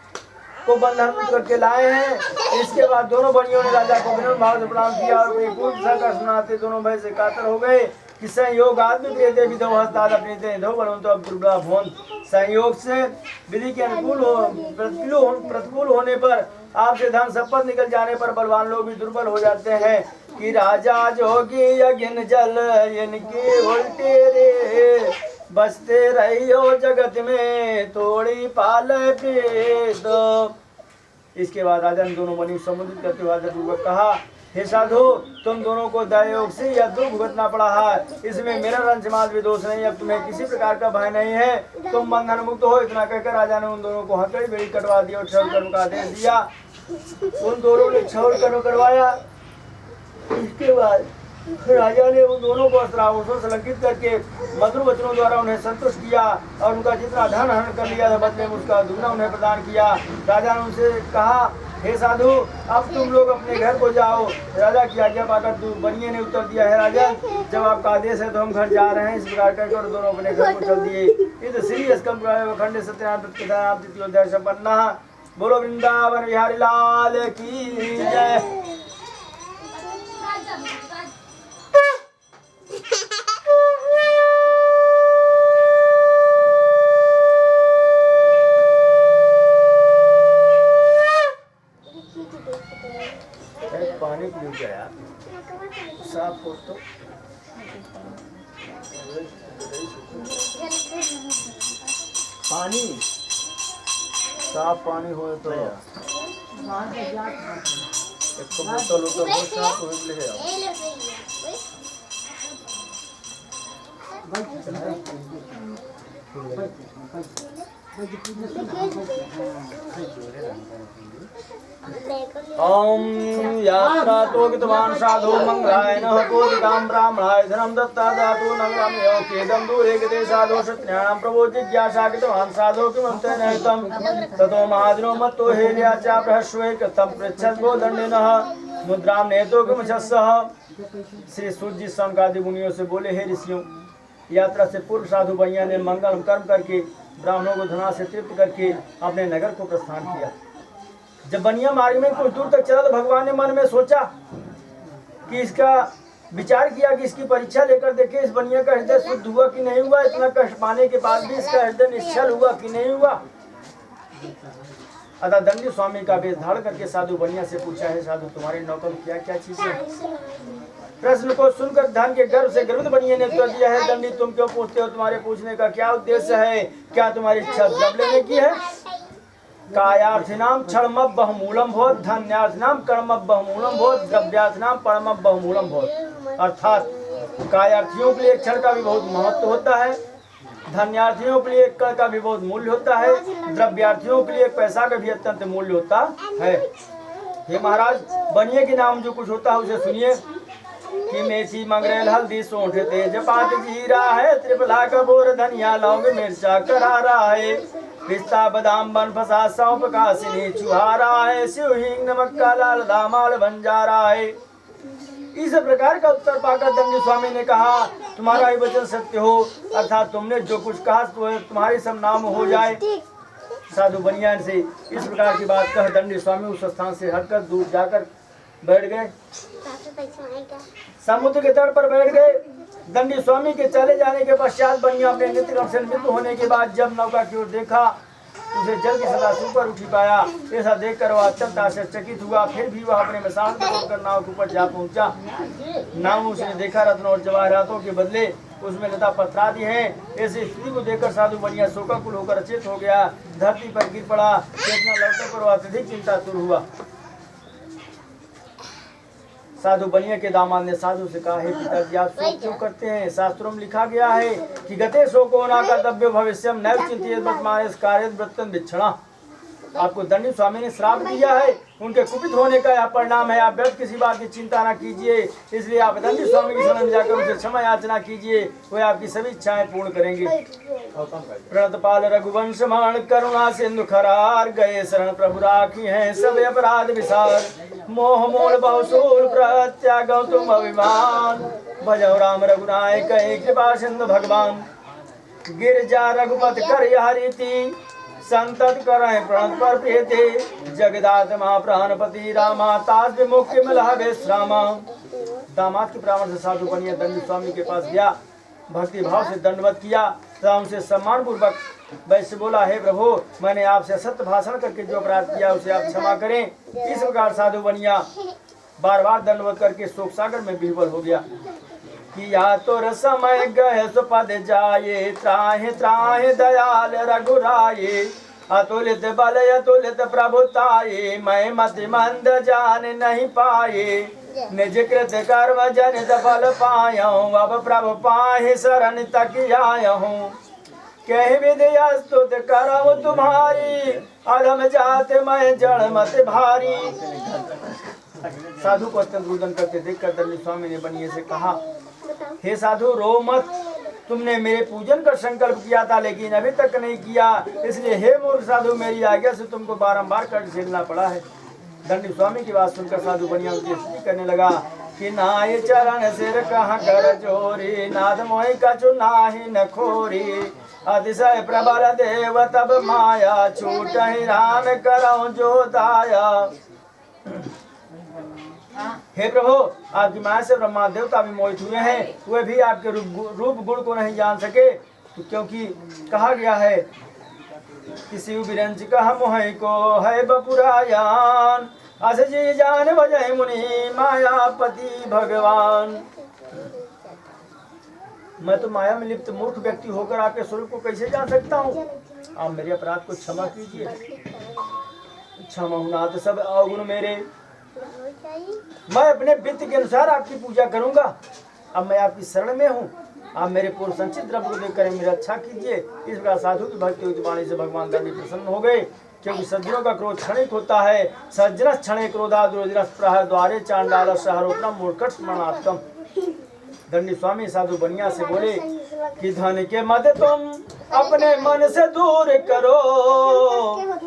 को बंधन मुक्त करके लाए हैं। इसके बाद दोनों बनियों ने राजा को विनम्र भाव से प्रणाम किया और अपनी पूर्ण सका सुनाते दोनों भय से कातर हो गए कि संयोग आदमी प्रियते विधो हस्ताद अपने धो बलवंतो अब दुर्गा भोन। संयोग से विधि के प्रतिकूल होने पर आपसे धन संपत्ति निकल जाने पर बलवान लोग भी दुर्बल हो जाते हैं। कि राजा जोगी यज्ञ जल इनकी उल्टी रे, बसते रहियो जगत में थोड़ी पाल पीत। इसके बाद राजा ने दोनों बनी संबोधित करते हुए कहा, हे साधु, तुम दोनों को दयोग से यह दुख भुगतना पड़ा है। इसमें मेरा रंजमाल भी दोष नहीं। अब तुम्हें किसी प्रकार का भय नहीं है, तुम बंधन मुक्त हो। इतना कहकर राजा ने उन दोनों को हथकड़ी बेड़ी कटवा दिया और क्षौर कर्म का आदेश दिया। उन दोनों ने क्षौर कर्म करवाया। इसके बाद राजा ने उन दोनों को अस्त्राभूषण से अलंकृत करके मधुर वचनों द्वारा उन्हें संतुष्ट किया और उनका जितना धन हरण कर लिया था बदले में उसका दुगना उन्हें प्रदान किया। राजा ने उनसे कहा, हे साधु, अब तुम लोग अपने घर को जाओ। राजा की आज्ञा पाकर बनिए ने उत्तर दिया, है राजा, जब आपका आदेश है तो हम घर जा रहे हैं। इस प्रकार कहकर दोनों अपने घर को चल दिए। इस श्री स्कंद खंड सत्यनारायण संपन्ना। बोलो वृंदावन बिहारी लाल की जय। पानी पी गया साफ हो तो पानी साफ पानी हो तो एक बोतल उतर साफ हो ले ओम यात्रा तो विद्वान साधु मंगलाय नः पूजितां ब्राह्मणाय धनं दत्ता दातु नगरं योकेदं दूरे गते साधु सत्यानां प्रभो जिज्ञासा कृतवान् साधु किमन्तेन हितं ततो महाजनो मत्तो हेल्या च बृहस्वे कथं पृच्छद्भो दण्डिनः मुद्रां नेतो किमशस्सः। श्री सूर्य जी सनकादि मुनियों से बोले, हे ऋषियों, यात्रा से पूर्व साधु भैया ने मंगल कर्म करके ब्राह्मणों को धना से तृप्त करके अपने नगर को प्रस्थान किया। जब बनिया मार्ग में कुछ दूर तक चला तो भगवान ने मन में सोचा कि इसका विचार किया कि इसकी परीक्षा लेकर देखे इस बनिया का हृदय शुद्ध हुआ कि नहीं हुआ। इतना कष्ट पाने के बाद भी इसका हृदय निश्चल हुआ कि नहीं हुआ। अतः दंडी स्वामी का वेश धारण करके साधु बनिया से पूछा, है साधु तुम्हारे नौकर क्या क्या चीजें हैं? प्रश्न को सुनकर धन के गर्भ से गर्भित बनिए ने उत्तर दिया, है दंडी तुम क्यों पूछते हो? तुम्हारे पूछने का क्या उद्देश्य है? क्या तुम्हारी इच्छा द्रव्य लेने की है? कायार्थिनाम क्षणमब बहुमूलम भवत, धन्यार्थिनाम कर्मब बहुमूलम भवत, द्रव्यार्थिनाम परमब बहुमूलम भवत। अर्थात कायार्थियों के लिए एक क्षण का भी बहुत महत्व होता है, धन्यार्थियों के लिए एक कण का भी बहुत मूल्य होता है, द्रव्यार्थियों के लिए एक पैसा का भी अत्यंत मूल्य होता है। हे महाराज, बनिए के नाम जो कुछ होता है उसे सुनिए कि मेथी मंगरेल हल्दी सौंठ तेजपात जीरा है, त्रिफला कपूर धनिया लौंग मिर्चा करारा है, पिस्ता बादाम बनफसा सौंफ कासिनी चुहारा है, शिव हींग नमक का लाल दामाल बंजारा है। इस प्रकार का उत्तर पाकर दंडी स्वामी ने कहा, तुम्हारा ही वचन सत्य हो, अर्थात तुमने जो कुछ कहा तो तुम्हारे सब नाम हो जाए। साधु बनिया से इस प्रकार की बात कह दंडी स्वामी उस स्थान से हटकर दूर जाकर बैठ गए, समुद्र के तट पर बैठ गए। दंडी स्वामी के चले जाने के पश्चात बनिया अपने नित्य क्रम से निवृत्त होने के बाद जब नौका की ओर देखा उसे जल की सदा से ऊपर उठी पाया। ऐसा देखकर वह अत्यंत आश्चर्यचकित हुआ। फिर भी वह अपने में शांत होकर नाव के ऊपर जा पहुंचा। नाव में उसने देखा रत्न और जवाहरातों के बदले उसमें लता पत्रादि हैं। ऐसी स्थिति को देखकर साधु बनिया शोकाकुल होकर अचेत हो गया, धरती पर गिर पड़ा। चेतना लौटने पर वह अत्यधिक चिंतातुर हुआ। साधु बनिया के दामाद ने साधु से कहा, हे पिताजी आप शोक क्यों करते हैं? शास्त्रों में लिखा गया है कि गते शोको न कर्तव्य भविष्यम नैव चिंतित वर्तमानेस कार्येत वृत्तं विच्छणा। आपको दंडी स्वामी ने श्राप दिया है, उनके कुपित होने का यह परिणाम है। आप व्यर्थ किसी बात की चिंता न कीजिए, इसलिए आप दंडी स्वामी की शरण जाकर उनसे क्षमा याचना कीजिए, वे आपकी सभी इच्छाएं पूर्ण करेंगे। प्रणतपाल रघुवंश मान करुणा सिंधु खरार, गए शरण प्रभु राखी हैं सब अपराध विसार। मोह मोल बहुसूल प्रत्यागौ तुम अभिमान, भजौ राम रघुनायक कृपा सिंधु भगवान। गिरजा रघुपत कर हरिति, संतत करें प्रणत पर प्रीति। जगदात्मा प्राणपति रामा, ताज विमुक्ति मिला विश्रामा। दामाद के परामर्श से साधु बनिया दंडी स्वामी के पास गया, भक्ति भाव से दंडवत किया तथा उनसे सम्मान पूर्वक वैसे बोला, हे प्रभु मैंने आपसे सत्य भाषण करके जो अपराध किया उसे आप क्षमा करें। इस प्रकार साधु बनिया बार बार दंडवत करके शोक सागर में विह्वल हो गया। किया तो समय गए सुपद जाए, त्राहि त्राहि दयाल रघुराये। अतुलित बल अतुलित प्रभुताये, मैं मति मंद जान नहीं पाए। निज कृत कर्म जनित फल पायऊँ, अब प्रभु पाहि शरण तक आयहूँ। कह विद्या स्तुत करऊँ तुम्हारी, अधम जात मैं जड़ मत भारी। साधु को अत्यंत रुदन करते देखकर दंडी स्वामी ने बनिए से कहा, हे साधु रो मत, तुमने मेरे पूजन का संकल्प किया था लेकिन अभी तक नहीं किया, इसलिए हे मूर्ख साधु मेरी आज्ञा से तुमको बारंबार कर झेलना पड़ा है। दंडी स्वामी की बात सुनकर साधु बनिया उनकी स्तुति करने लगा कि नाय चरण सिर कहाँ कर जोरी, नाथ मोहि कछु नाहि न खोरी। अतिशय प्रबल देव तब माया, छूट ही राम करऊँ जो दाया। हे प्रभु आपकी माया से ब्रह्मा देवता भी मोहित हुए हैं, वे भी आपके रूप गुण को नहीं जान सके। तो क्योंकि कहा गया है कि शिव बिरंज कह मोहि को है बपुरायान, अस जी जान बजय मुनि मायापति भगवान। मैं तो माया में लिप्त मूर्ख व्यक्ति होकर आपके स्वरूप को कैसे जान सकता हूँ? आप मेरे अपराध को क्षमा कीजिए। क्षमा नाथ सब अवगुण मेरे, मैं अपने वित्त के अनुसार आपकी पूजा करूंगा। अब मैं आपकी शरण में हूँ, आप मेरे पूर्व संचित द्रव्य को देखकर मेरा अच्छा कीजिए। इस प्रकार साधु की भक्ति वाणी से भगवान दंडी प्रसन्न हो गए। क्योंकि सज्जनों का क्रोध क्षणिक होता है। सज्जन क्षणे क्रोधा दुर्जनः द्वारे चांडाल सहारोपणम मूर्खट स्मरणार्थम। दंडी स्वामी साधु बनिया से बोले कि धन के मद तुम अपने मन से दूर करो,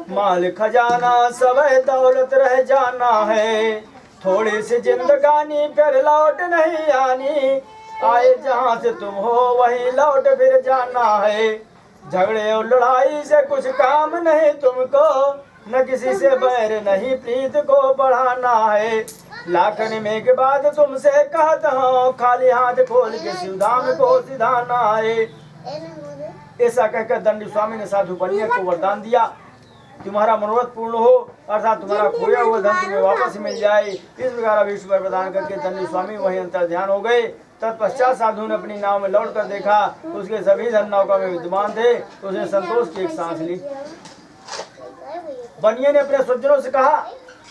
माल खजाना सब दौलत रह जाना है, थोड़ी सी जिंदगानी फिर लौट नहीं आनी, आए जहाँ से तुम हो वहीं लौट फिर जाना है। झगड़े और लड़ाई से कुछ काम नहीं तुमको, न किसी से बैर नहीं प्रीत को बढ़ाना है। लाखन में के बाद तुमसे कहता हूँ खाली हाथ खोल के शिवधाम को सिधाना है। ऐसा कहकर दंडी स्वामी ने साधु बनिया को वरदान दिया, तुम्हारा मनोरथ पूर्ण हो, अर्थात तुम्हारा खोया हुआ धन तुम्हें वापस मिल जाए। इस प्रकार अभीष्ट वर प्रदान करके दंडी स्वामी वहीं अंतर ध्यान हो गए। तत्पश्चात साधु ने अपनी नाव में लौट कर देखा, उसके सभी धन नौका में विद्यमान थे। उसने संतोष की एक सांस ली। बनिया ने अपने सज्जनों से कहा,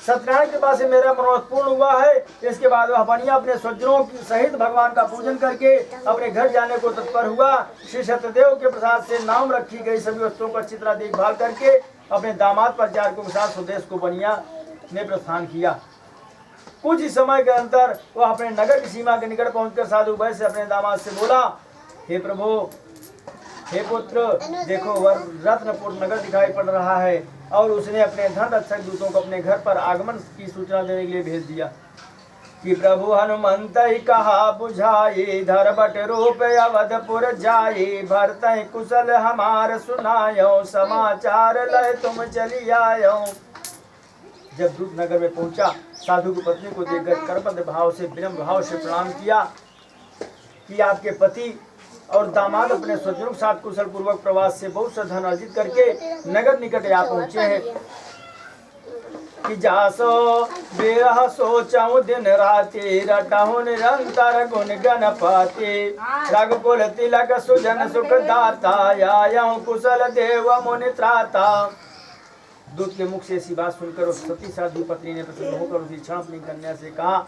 सत्यनारायण के पास मेरा मनोरथ पूर्ण हुआ है। इसके बाद वह बनिया अपने सज्जनों सहित भगवान का पूजन करके अपने घर जाने को तत्पर हुआ। श्री सत्यदेव के प्रसाद से नाम रखी गई सभी वस्तुओं का चित्रा देखभाल करके अपने दामाद परिचारकों के साथ स्वदेश को बनिया ने प्रस्थान किया। कुछ ही समय के अंतर वह अपने नगर की सीमा के निकट पहुंचकर साधु वैश्य से अपने दामाद से बोला, हे प्रभु, हे पुत्र, देखो वर रत्नपुर नगर दिखाई पड़ रहा है। और उसने अपने धन रक्षक दूतों को अपने घर पर आगमन की सूचना देने के लिए भेज दिया कि प्रभु हनुमंत कहा बुझाई, धर बट रूप अवधपुर जाई, भरत कुशल हमार सुनायो, समाचार लय तुम चली आयो। जब दूत नगर में पहुंचा, साधु की पत्नी को देखकर करबद्ध भाव से विनम्र भाव से प्रणाम किया कि आपके पति और दामाद अपने स्वजनों के साथ कुशल पूर्वक प्रवास से बहुत सा धन अर्जित करके नगर निकट आ पहुंचे हैं। कि जासो बेरह सोचऊ दिन राति, रटहु निरंतर गुण गणपति, रघुकुल तिलक सुजन सुख दाता, आयहु कुशल देव मुनि त्राता। दूत के मुख से ऐसी बात सुनकर उस सती साधु पत्नी ने प्रसन्न होकर उसी क्षण अपनी कन्या से कहा,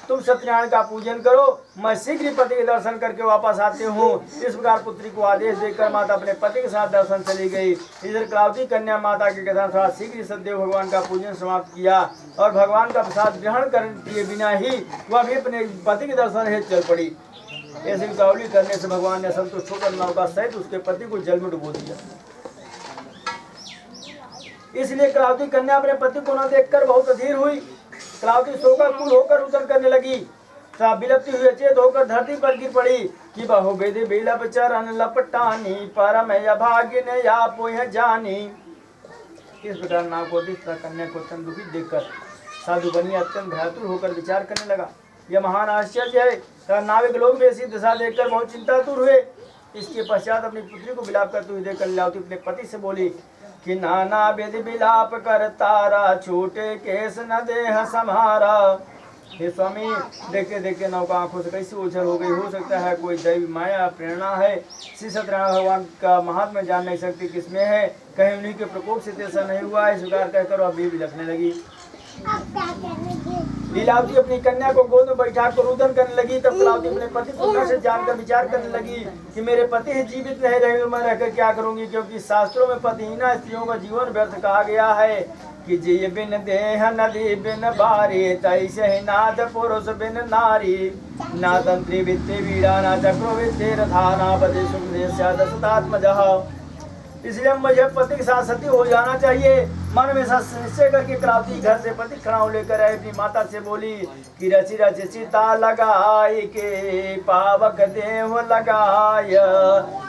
तुम सत्यनारायण का पूजन करो, मैं शीघ्र ही पति के दर्शन करके वापस आती हूँ। इस प्रकार पुत्री को आदेश देकर माता अपने पति के साथ दर्शन चली गई। इधर कलावती कन्या माता के कथानुसार शीघ्र ही सदैव भगवान का पूजन समाप्त किया और भगवान का प्रसाद ग्रहण किए बिना ही वह भी अपने पति के दर्शन हेतु चल पड़ी। ऐसी उतावली करने से भगवान ने संतुष्ट होकर नौका सहित उसके पति को जल में डुबो दिया। इसलिए कलावती कन्या अपने पति को न देखकर बहुत अधीर हुई। कलावती शोकाकुल होकर उतर करने लगी, तब बिलपती हुई अचेत होकर धरती पर गिर पड़ी कि बहु बेदे बिलप चरण लपटानी, परम अभाग्य ने आप जानी। इस प्रकार नागवती कन्या को अत्यंत दुखी देखकर साधु बनिया अत्यंत भयातुर होकर विचार करने लगा, यह महान आश्चर्य है। नाविक लोग भी ऐसी दशा देखकर बहुत चिंतातुर हुए। इसके पश्चात अपनी पुत्री को विलाप करते हुए देखकर कलावती अपने पति से बोली कि नाना विधि विलाप कर तारा, छूटे केस न देह सम्हारा। हे स्वामी, देखे देखे नौका आंखों से कैसी उछल हो गई। हो सकता है कोई दैवी माया प्रेरणा है। श्री सत्यनारायण भगवान का महात्मा जान नहीं सकती किसमें है, कहीं उन्हीं के प्रकोप से ऐसा नहीं हुआ। इस प्रकार कहकर वह भी बिलखने लगी। लीलावती अपनी कन्या को गोद में बैठा कर रुदन करने लगी। तब कलावती अपने पति को न से जानकर विचार करने लगी कि मेरे पति ही जीवित नहीं रहेंगे, मैं रहकर क्या करूंगी, क्योंकि शास्त्रों में पतिहीना स्त्रियों का जीवन व्यर्थ कहा गया है कि जी बिन देह नदी बिन बारी, तैसे ही नाथ पुरुष बिन नारी, ना तंत्री वित्ते वीरा, ना चक्रो वित्ते रथा, ना पति सुखदेश। इसलिए मुझे पति के साथ सती हो जाना चाहिए। मन में निश्चय करके कलावती घर से पति खड़ाऊ लेकर आए। अपनी माता से बोली कि रचि रचि चिता लगाई के, पावक देव लगाय,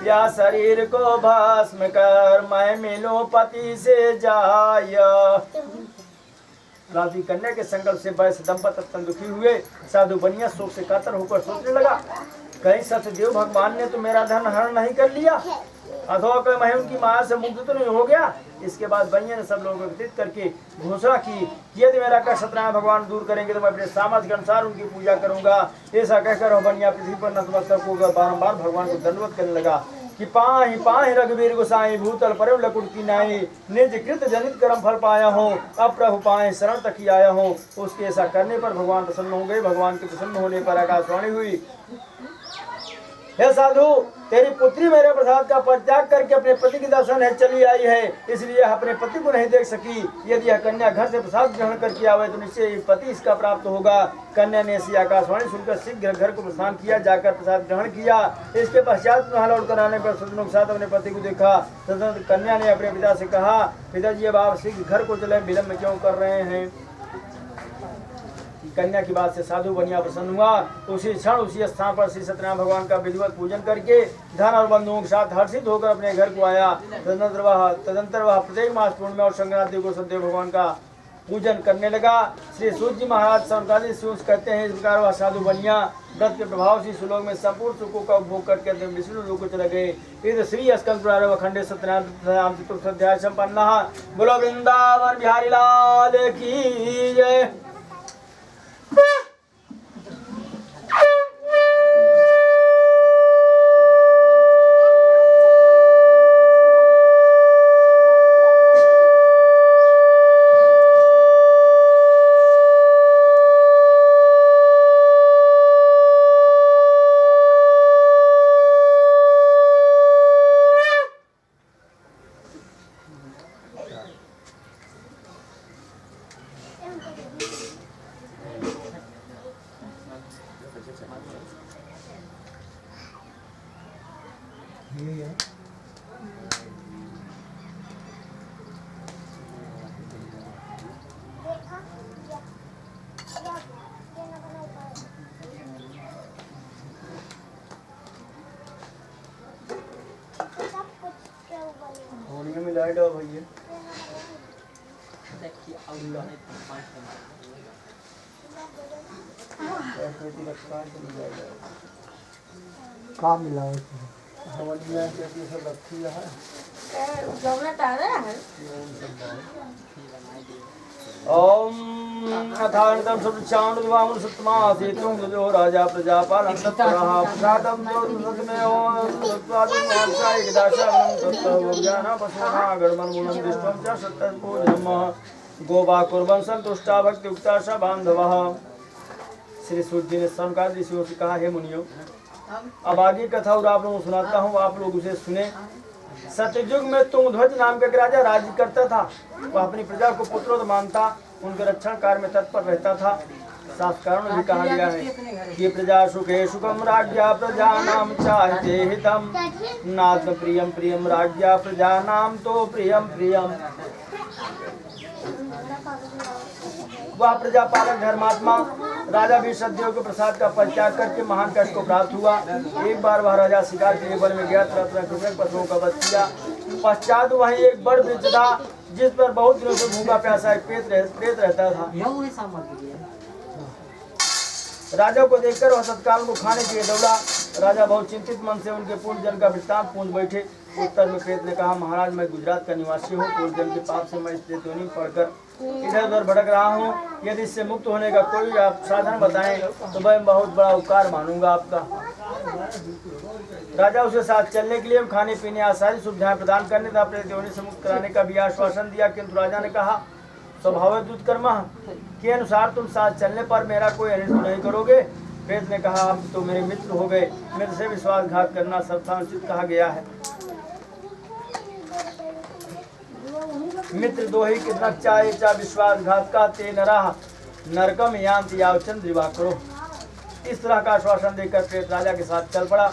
या शरीर को भस्म कर, मैं मिलो पति से जाय। कलावती कन्या के संकल्प से वैश्य दंपत अत्यंत दुखी हुए। साधु बनिया शोक से कातर होकर सोचने लगा, कहीं सत्यदेव भगवान ने तो मेरा धन हरण नहीं कर लिया, अथवा कहीं मैं उनकी माया से मुक्त तो नहीं हो गया। इसके बाद बनिया ने सब लोगों को एकत्रित करके घोषणा की कि यदि मेरा कष्ट सत्यनारायण भगवान दूर करेंगे तो मैं अपने सामर्थ्य के अनुसार उनकी पूजा करूंगा। ऐसा कहकर बनिया पृथ्वी पर नतमस्तक होकर बारंबार भगवान को दंडवत करने लगा कि पाहि पाहि रघुवीर गोसाई, भूतल पर लकुट की नाई, निज कृत जनित कर्म फल पाया हूँ, अब प्रभु पाए शरण तक ही आया हूँ। उसके ऐसा करने पर भगवान प्रसन्न हो गए। भगवान के प्रसन्न होने पर आकाशवाणी हुई हे साधु, तेरी पुत्री मेरे प्रसाद का परित्याग करके अपने पति के दर्शन है चली आई है, इसलिए अपने पति को नहीं देख सकी। यदि यह कन्या घर से प्रसाद ग्रहण करके आवे तो निश्चय पति इसका प्राप्त होगा। कन्या ने ऐसी आकाशवाणी सुनकर शीघ्र घर को प्रस्थान किया, जाकर प्रसाद ग्रहण किया। इसके पश्चात वहाँ लौट कर आने पर सज्जनों के साथ अपने पति को देखा। तदनंतर कन्या ने अपने पिता से कहा, पिताजी अब आप शीघ्र घर को चले, विलम्ब क्यों कर रहे हैं। कन्या की बात से साधु बनिया प्रसन्न हुआ। उसी क्षण उसी स्थान पर श्री सत्यनारायण भगवान का विधिवत पूजन करके धन और बंधुओं के साथ हर्षित होकर अपने घर को आया। तदंतर वह प्रत्येक मास पूर्णिमा और संक्रांति को सत्यदेव भगवान का पूजन करने लगा। श्री सूर्य जी महाराज संक्रांति कहते हैं, इस प्रकार वह साधु बनिया व्रत के प्रभाव से सुलोक में संपूर्ण सुखों का उपभोग करके विष्णु लोक को चले गए। इस श्री स्कंद प्रारंभ खंडे सत्यनारायण चतुर्थ अध्याय संपन्न। बोलो वृंदावन बिहारी लाल की जय। में लाइट हो भैया का मिला हवनिया के सब रखी है जमना तारा है। ओम अथानतम सुचानुवाम सुतमासी तुम जो राजा प्रजापालं तत्परः प्रसादम में ओम सत्वादि मानसा एकदाशम तत्व ज्ञान पशुना गणमन मूलम दृष्टम च सत्तपूजनम गोवा कुर्बन संतुष्टा भक्ति उक्ता स बांधवः। श्री सूर्य जी ने सनकादिक ऋषियों से कहा, हे मुनियों, अब आगे कथा और आप लोगों को सुनाता हूँ, आप लोग उसे सुने। सत्ययुग में तुंगध्वज नाम का एक राजा राज्य करता था। वह अपनी प्रजा को पुत्रों मानता, उनके रक्षण कार्य में तत्पर रहता था। शास्त्रों में भी कहा गया है कि प्रजा सुखे सुखम राज्ञा प्रजा नाम चाहते हितम नात्म प्रियम प्रियम राज्ञा प्रजा नाम तो प्रियम प्रियम। वह प्रजापालक धर्मात्मा राजा भी सदैव के प्रसाद का परित्याग करके महान कष्ट को प्राप्त हुआ। एक बार वह राजा शिकार के लिए वन में गया, तरह तरह के पशुओं का वध किया। पश्चात वहीं एक बड़ वृक्ष था जिस पर बहुत दिनों से भूखा प्यासा एक प्रेत रहता था। राजा को देखकर वह तत्काल उनको खाने के लिए दौड़ा। राजा बहुत चिंतित मन से उनके पूर्व जन्म का वृत्तांत पूछ बैठे। उत्तर में प्रेत ने कहा, महाराज, मैं गुजरात का निवासी हूँ। पूर्व जन्म के पाप से मैं इस प्रेतयोनि पढ़कर इधर उधर भटक रहा हूँ। यदि इससे मुक्त होने का कोई आप साधन बताएं तो मैं बहुत बड़ा उपकार मानूंगा आपका। राजा उसे साथ चलने के लिए खाने पीने आदि सारी सुविधाएं प्रदान करने तथा प्रेतयोनि से मुक्त कराने का भी आश्वासन दिया। किंतु राजा ने कहा, स्वभाव दुष्कर्म के अनुसार तुम साथ चलने पर मेरा कोई अनिष्ट नहीं करोगे। प्रेत ने कहा, अब तो मेरे मित्र हो गए, मेरे से विश्वासघात करना सर्वथा कहा गया है। मित्र दो ही कितना चाहे चा विश्वासघात का ते नरह नरकम यांति यावचन दिवाकरो। इस तरह का आश्वासन देकर प्रेत राजा के साथ चल पड़ा।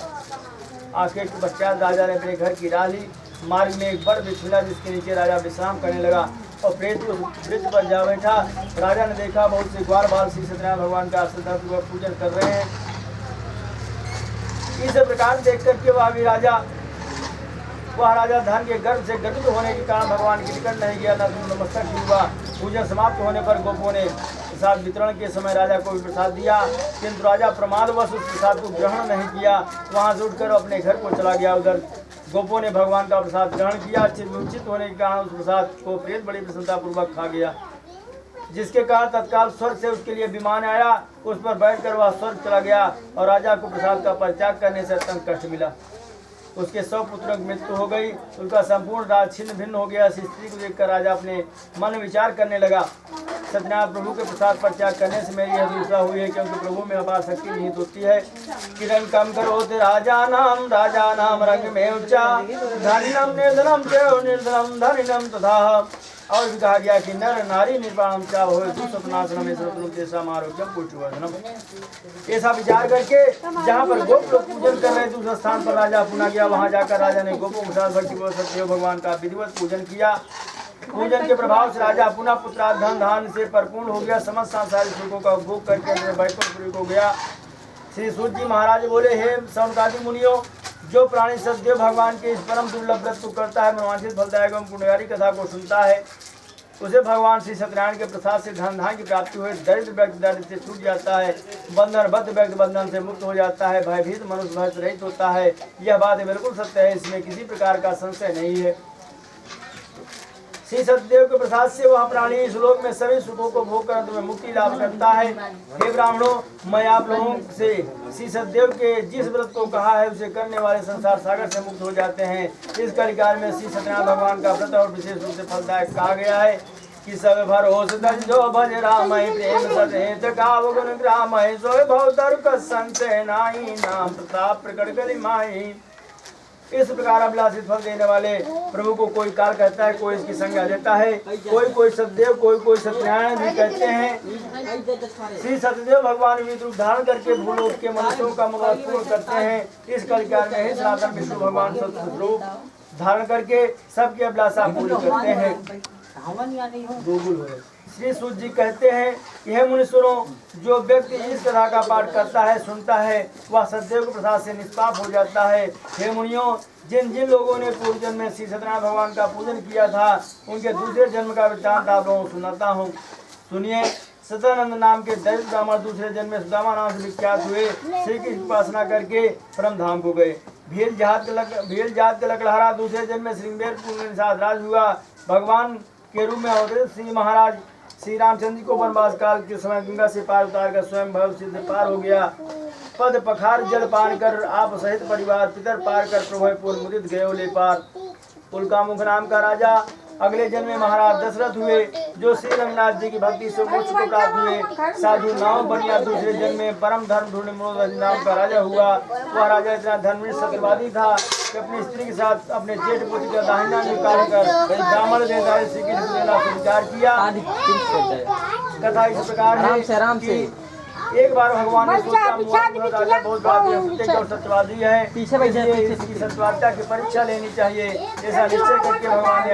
आखिर के पश्चात राजा ने अपने घर की राह ली। मार्ग में एक बड़ वृक्ष मिला जिसके नीचे राजा विश्राम करने लगा और प्रेत उस वृक्ष पर जा बैठा। राजा ने देखा बहुत से ग्वाल बाल श्री सत्यनारायण भगवान का श्रद्धापूर्वक पूजन कर रहे हैं। इस प्रकार देख करके वह राजा धन के गर्भ से गठित होने के कारण भगवान के निकट नहीं गया, न नमस्कार हुआ। पूजन समाप्त होने पर गोपों ने प्रसाद वितरण के समय राजा को भी प्रसाद दिया, किंतु राजा प्रमादवश उस प्रसाद को ग्रहण नहीं किया। वहां से उठकर अपने घर को चला गया। उधर गोपों ने भगवान का प्रसाद ग्रहण किया। चिन्मुचित होने के कारण उस प्रसाद को प्रेत बड़ी प्रसन्नतापूर्वक खा गया, जिसके कारण तत्काल स्वर्ग से उसके लिए विमान आया। उस पर बैठकर वह स्वर्ग चला गया और राजा को प्रसाद का परित्याग करने से अत्यंत कष्ट मिला। उसके 100 पुत्रों की मृत्यु हो गई। उसका संपूर्ण राज छिन्न भिन्न हो गया। इस स्त्री को देखकर राजा अपने मन में विचार करने लगा, सत्यनारायण प्रभु के प्रसाद पर त्याग करने से मेरी यह दूसरा हुई है, क्योंकि प्रभु में अपार शक्ति निहित होती है। किरण कम करो ते राजा नाम रंग में उच्चा धनिनम निर्धनम देव निर्धनम धनिनम तथा। और भी कहा गया कि नर नारी निर्वाणम क्या हो ऐसा विचार करके जहाँ पर गोप लोग पूजन कर रहे थे उस स्थान पर राजा पुनः गया। वहाँ जाकर राजा ने गोपों के साथ भक्ति सत्यदेव भगवान का विधिवत पूजन किया। पूजन के प्रभाव से राजा पुनः पुत्रार्थ धन धान से परिपूर्ण हो गया। समस्त सांसारिक सुखों का उपभोग करके अपने वैकुंठपुरी को गया। श्री सूत जी महाराज बोले, हे सौनकादि मुनियों, जो प्राणी सत्यदेव भगवान के इस परम दुर्लभ व्रत को करता है, मनोवांछित फलदायक एवं पुण्यकारी कथा को सुनता है, उसे भगवान श्री सत्यनारायण के प्रसाद से धन धान की प्राप्ति हुई। दरिद्र व्यक्ति दरिद्र से छूट जाता है, बंधनबद्ध व्यक्ति बंधन से मुक्त हो जाता है, भयभीत मनुष्य भय से रहित होता है। यह बात बिल्कुल सत्य है, इसमें किसी प्रकार का संशय नहीं है। श्री सत्यदेव के प्रसाद से वह प्राणी इस लोक में सभी सुखों को भोग कर तुम्हें मुक्ति लाभ करता है। हे ब्राह्मणों, मैं आप लोगों से श्री सत्यदेव के जिस व्रत को कहा है उसे करने वाले संसार सागर से मुक्त हो जाते हैं। इस कलिकाल में श्री सत्यनारायण भगवान का व्रत और विशेष रूप से फलदायक कहा गया है कि सब भरोस जो भज राम प्रेम सहित गाव गुण ग्राम सोय भव तर्क संशय नाहि नाम प्रताप प्रकट करि माहि। इस प्रकार अभिलाषित फल देने वाले प्रभु को कोई काल कहता है, कोई इसकी संज्ञा देता है, कोई सत्यदेव, कोई सत्यनारायण भी कहते हैं। श्री सत्यदेव भगवान विविध रूप धारण करके भूलोक के मनुष्यों का मनोरथ पूर्ण करते हैं। इस कलिकाल में ही सनातन विष्णु भगवान सत्य रूप धारण करके सबकी अभिलाषा पूरी करते हैं। श्री सूत जी कहते हैं कि हे मुनीश्वरों, जो व्यक्ति इस कथा का पाठ करता है, सुनता है, वह सत्यदेव के प्रसाद से निष्पाप हो जाता है। हे मुनियों, जिन जिन लोगों ने पूर्व जन्म में श्री सत्यनारायण भगवान का पूजन किया था, उनके दूसरे जन्म का वृत्तांत आप लोगों को सुनाता हूँ। सुनिए। सदानंद नाम के दरिद्र ब्राह्मण दूसरे जन्म में सुदामा नाम से विख्यात हुए। श्री की उपासना करके परम धाम को गए। भील जात के लकड़हारा दूसरे जन्म में श्रृंगेरपुर में साधराज हुआ। भगवान के रूप में अवतरित श्री महाराज श्री रामचंद्र जी को वनवास काल के समय गंगा से पार उतार कर स्वयं भव सिद्ध पार हो गया। पद पखार जल पान कर आप सहित परिवार पितर पार कर प्रभुपुर मुदित गयो ले पार। उल्कामुख नाम का राजा अगले जन्म में महाराज दशरथ हुए, जो श्री रंगनाथ जी की भक्ति से मोक्ष को प्राप्त हुए। साधु नाम बनिया दूसरे जन्म में परम धर्म ढूंढने मनोदर नाम का राजा हुआ। वह राजा इतना धर्मी सत्यवादी था कि अपनी स्त्री के साथ अपने जेठ पुत्र का दाहिना निकाल कर ब्राह्मण देवदारी श्री कृष्ण लीला से विचार किया। कथा इस प्रकार है कि एक बार भगवान ने सोचा राजा बहुत और सत्यवादी है, इसकी सत्यवादिता की परीक्षा लेनी चाहिए। ऐसा निश्चय करके भगवान ने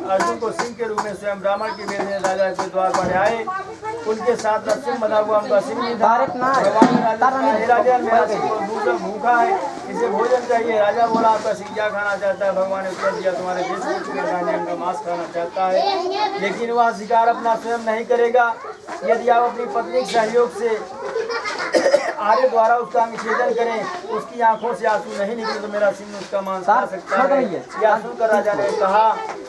अर्जुन को सिंह के रूप में स्वयं ब्राह्मण के वेद में राजा के द्वार पर आए। उनके साथ सिंह बना हुआ उनका सिंह नहीं था। भगवान ने राजा मेरा सिंह भूखा है, इसे भोजन चाहिए। राजा बोला, आपका सिंह क्या खाना चाहता है? भगवान ने उत्तर दिया, तुम्हारे देश उनका मांस खाना चाहता है, लेकिन वह शिकार अपना स्वयं नहीं करेगा। यदि आप अपनी पत्नी के सहयोग से आर्य द्वारा उसका निषेधन करें, उसकी आंखों से आंसू नहीं निकले तो मेरा सिंह उसका मांस खा सकता है। यह सुनकर राजा ने कहा,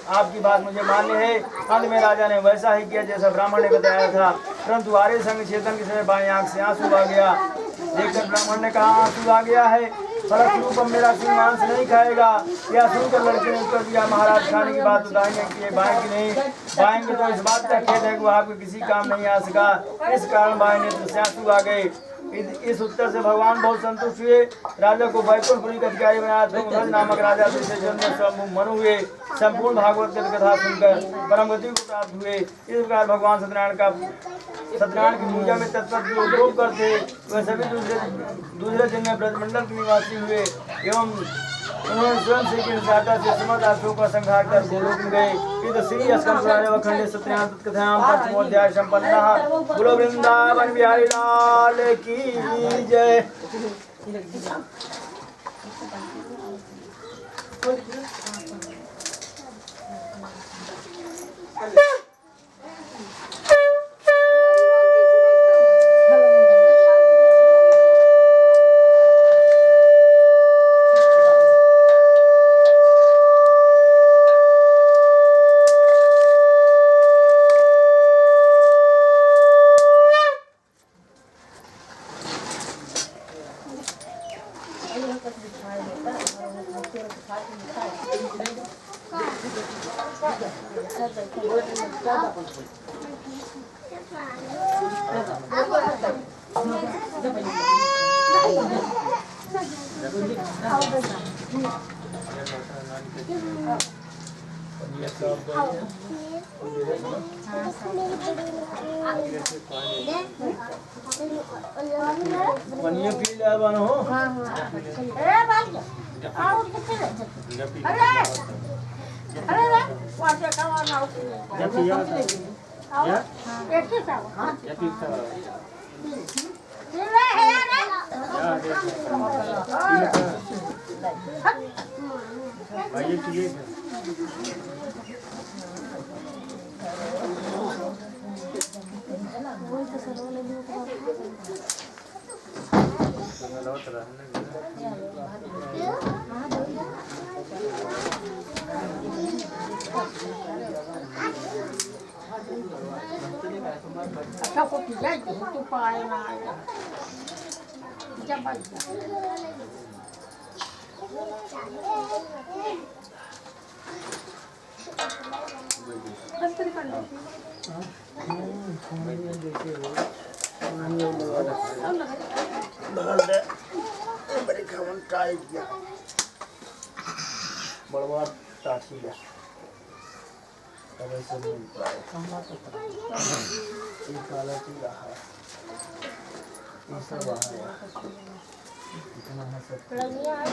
आपकी बात मुझे मान्य है। अंत में राजा ने वैसा ही किया जैसा ब्राह्मण ने बताया था, परंतु आर्य संग निषेधन के समय बाएं आंख से आंसू आ गया। देखकर ब्राह्मण ने कहा, आंसू आ गया है, फलस्वरूप अब मेरा सिंह मांस नहीं खाएगा। यह सुनकर लड़के ने उत्तर दिया, महाराज खाने की बात बताएंगे कि बाएं की नहीं, बाएंगे तो इस बात का खेद है कि वह आपको किसी काम नहीं आ सका। इस कारण बाएं नेत्र से आंसू आ गए। इस उत्तर से भगवान बहुत संतुष्ट हुए। राजा को वैकुंठपुरी का अधिकारी बनाया। तो नामक राजा दूसरे जन्म में स्वयं मनु हुए। संपूर्ण भागवत कथा सुनकर परम गति को प्राप्त हुए। इस प्रकार भगवान सत्यनारायण की पूजा में तत्पर जो लोग करते वे सभी दूसरे जन्म में ब्रजमंडल के निवासी हुए एवं उन्होंने स्वयं श्री की सहायता से समस्त आसुरों का संहार कर गोलोक में गए। इस श्री स्कंद पुराणे व खंडे सत्यनारायण तत्कथायां पंचमोध्याय संपन्नः। बोलो वृंदावन बिहारी लाल की जय। पनिया पी ले बन हो अरे बात आओ कितने अरे अरे वाटे का वाला आओ जब पिया आओ एक ही था या पीता ये है ना भाई पिए अच्छा को पिया तू पाए ना जब बस कर लो बगल दे बड़ी खवन टाइट गया बड़वा टाटी गया अब ऐसे नहीं पाए ये काला चीज रहा ये सब रहा इतना है सब लगिया आई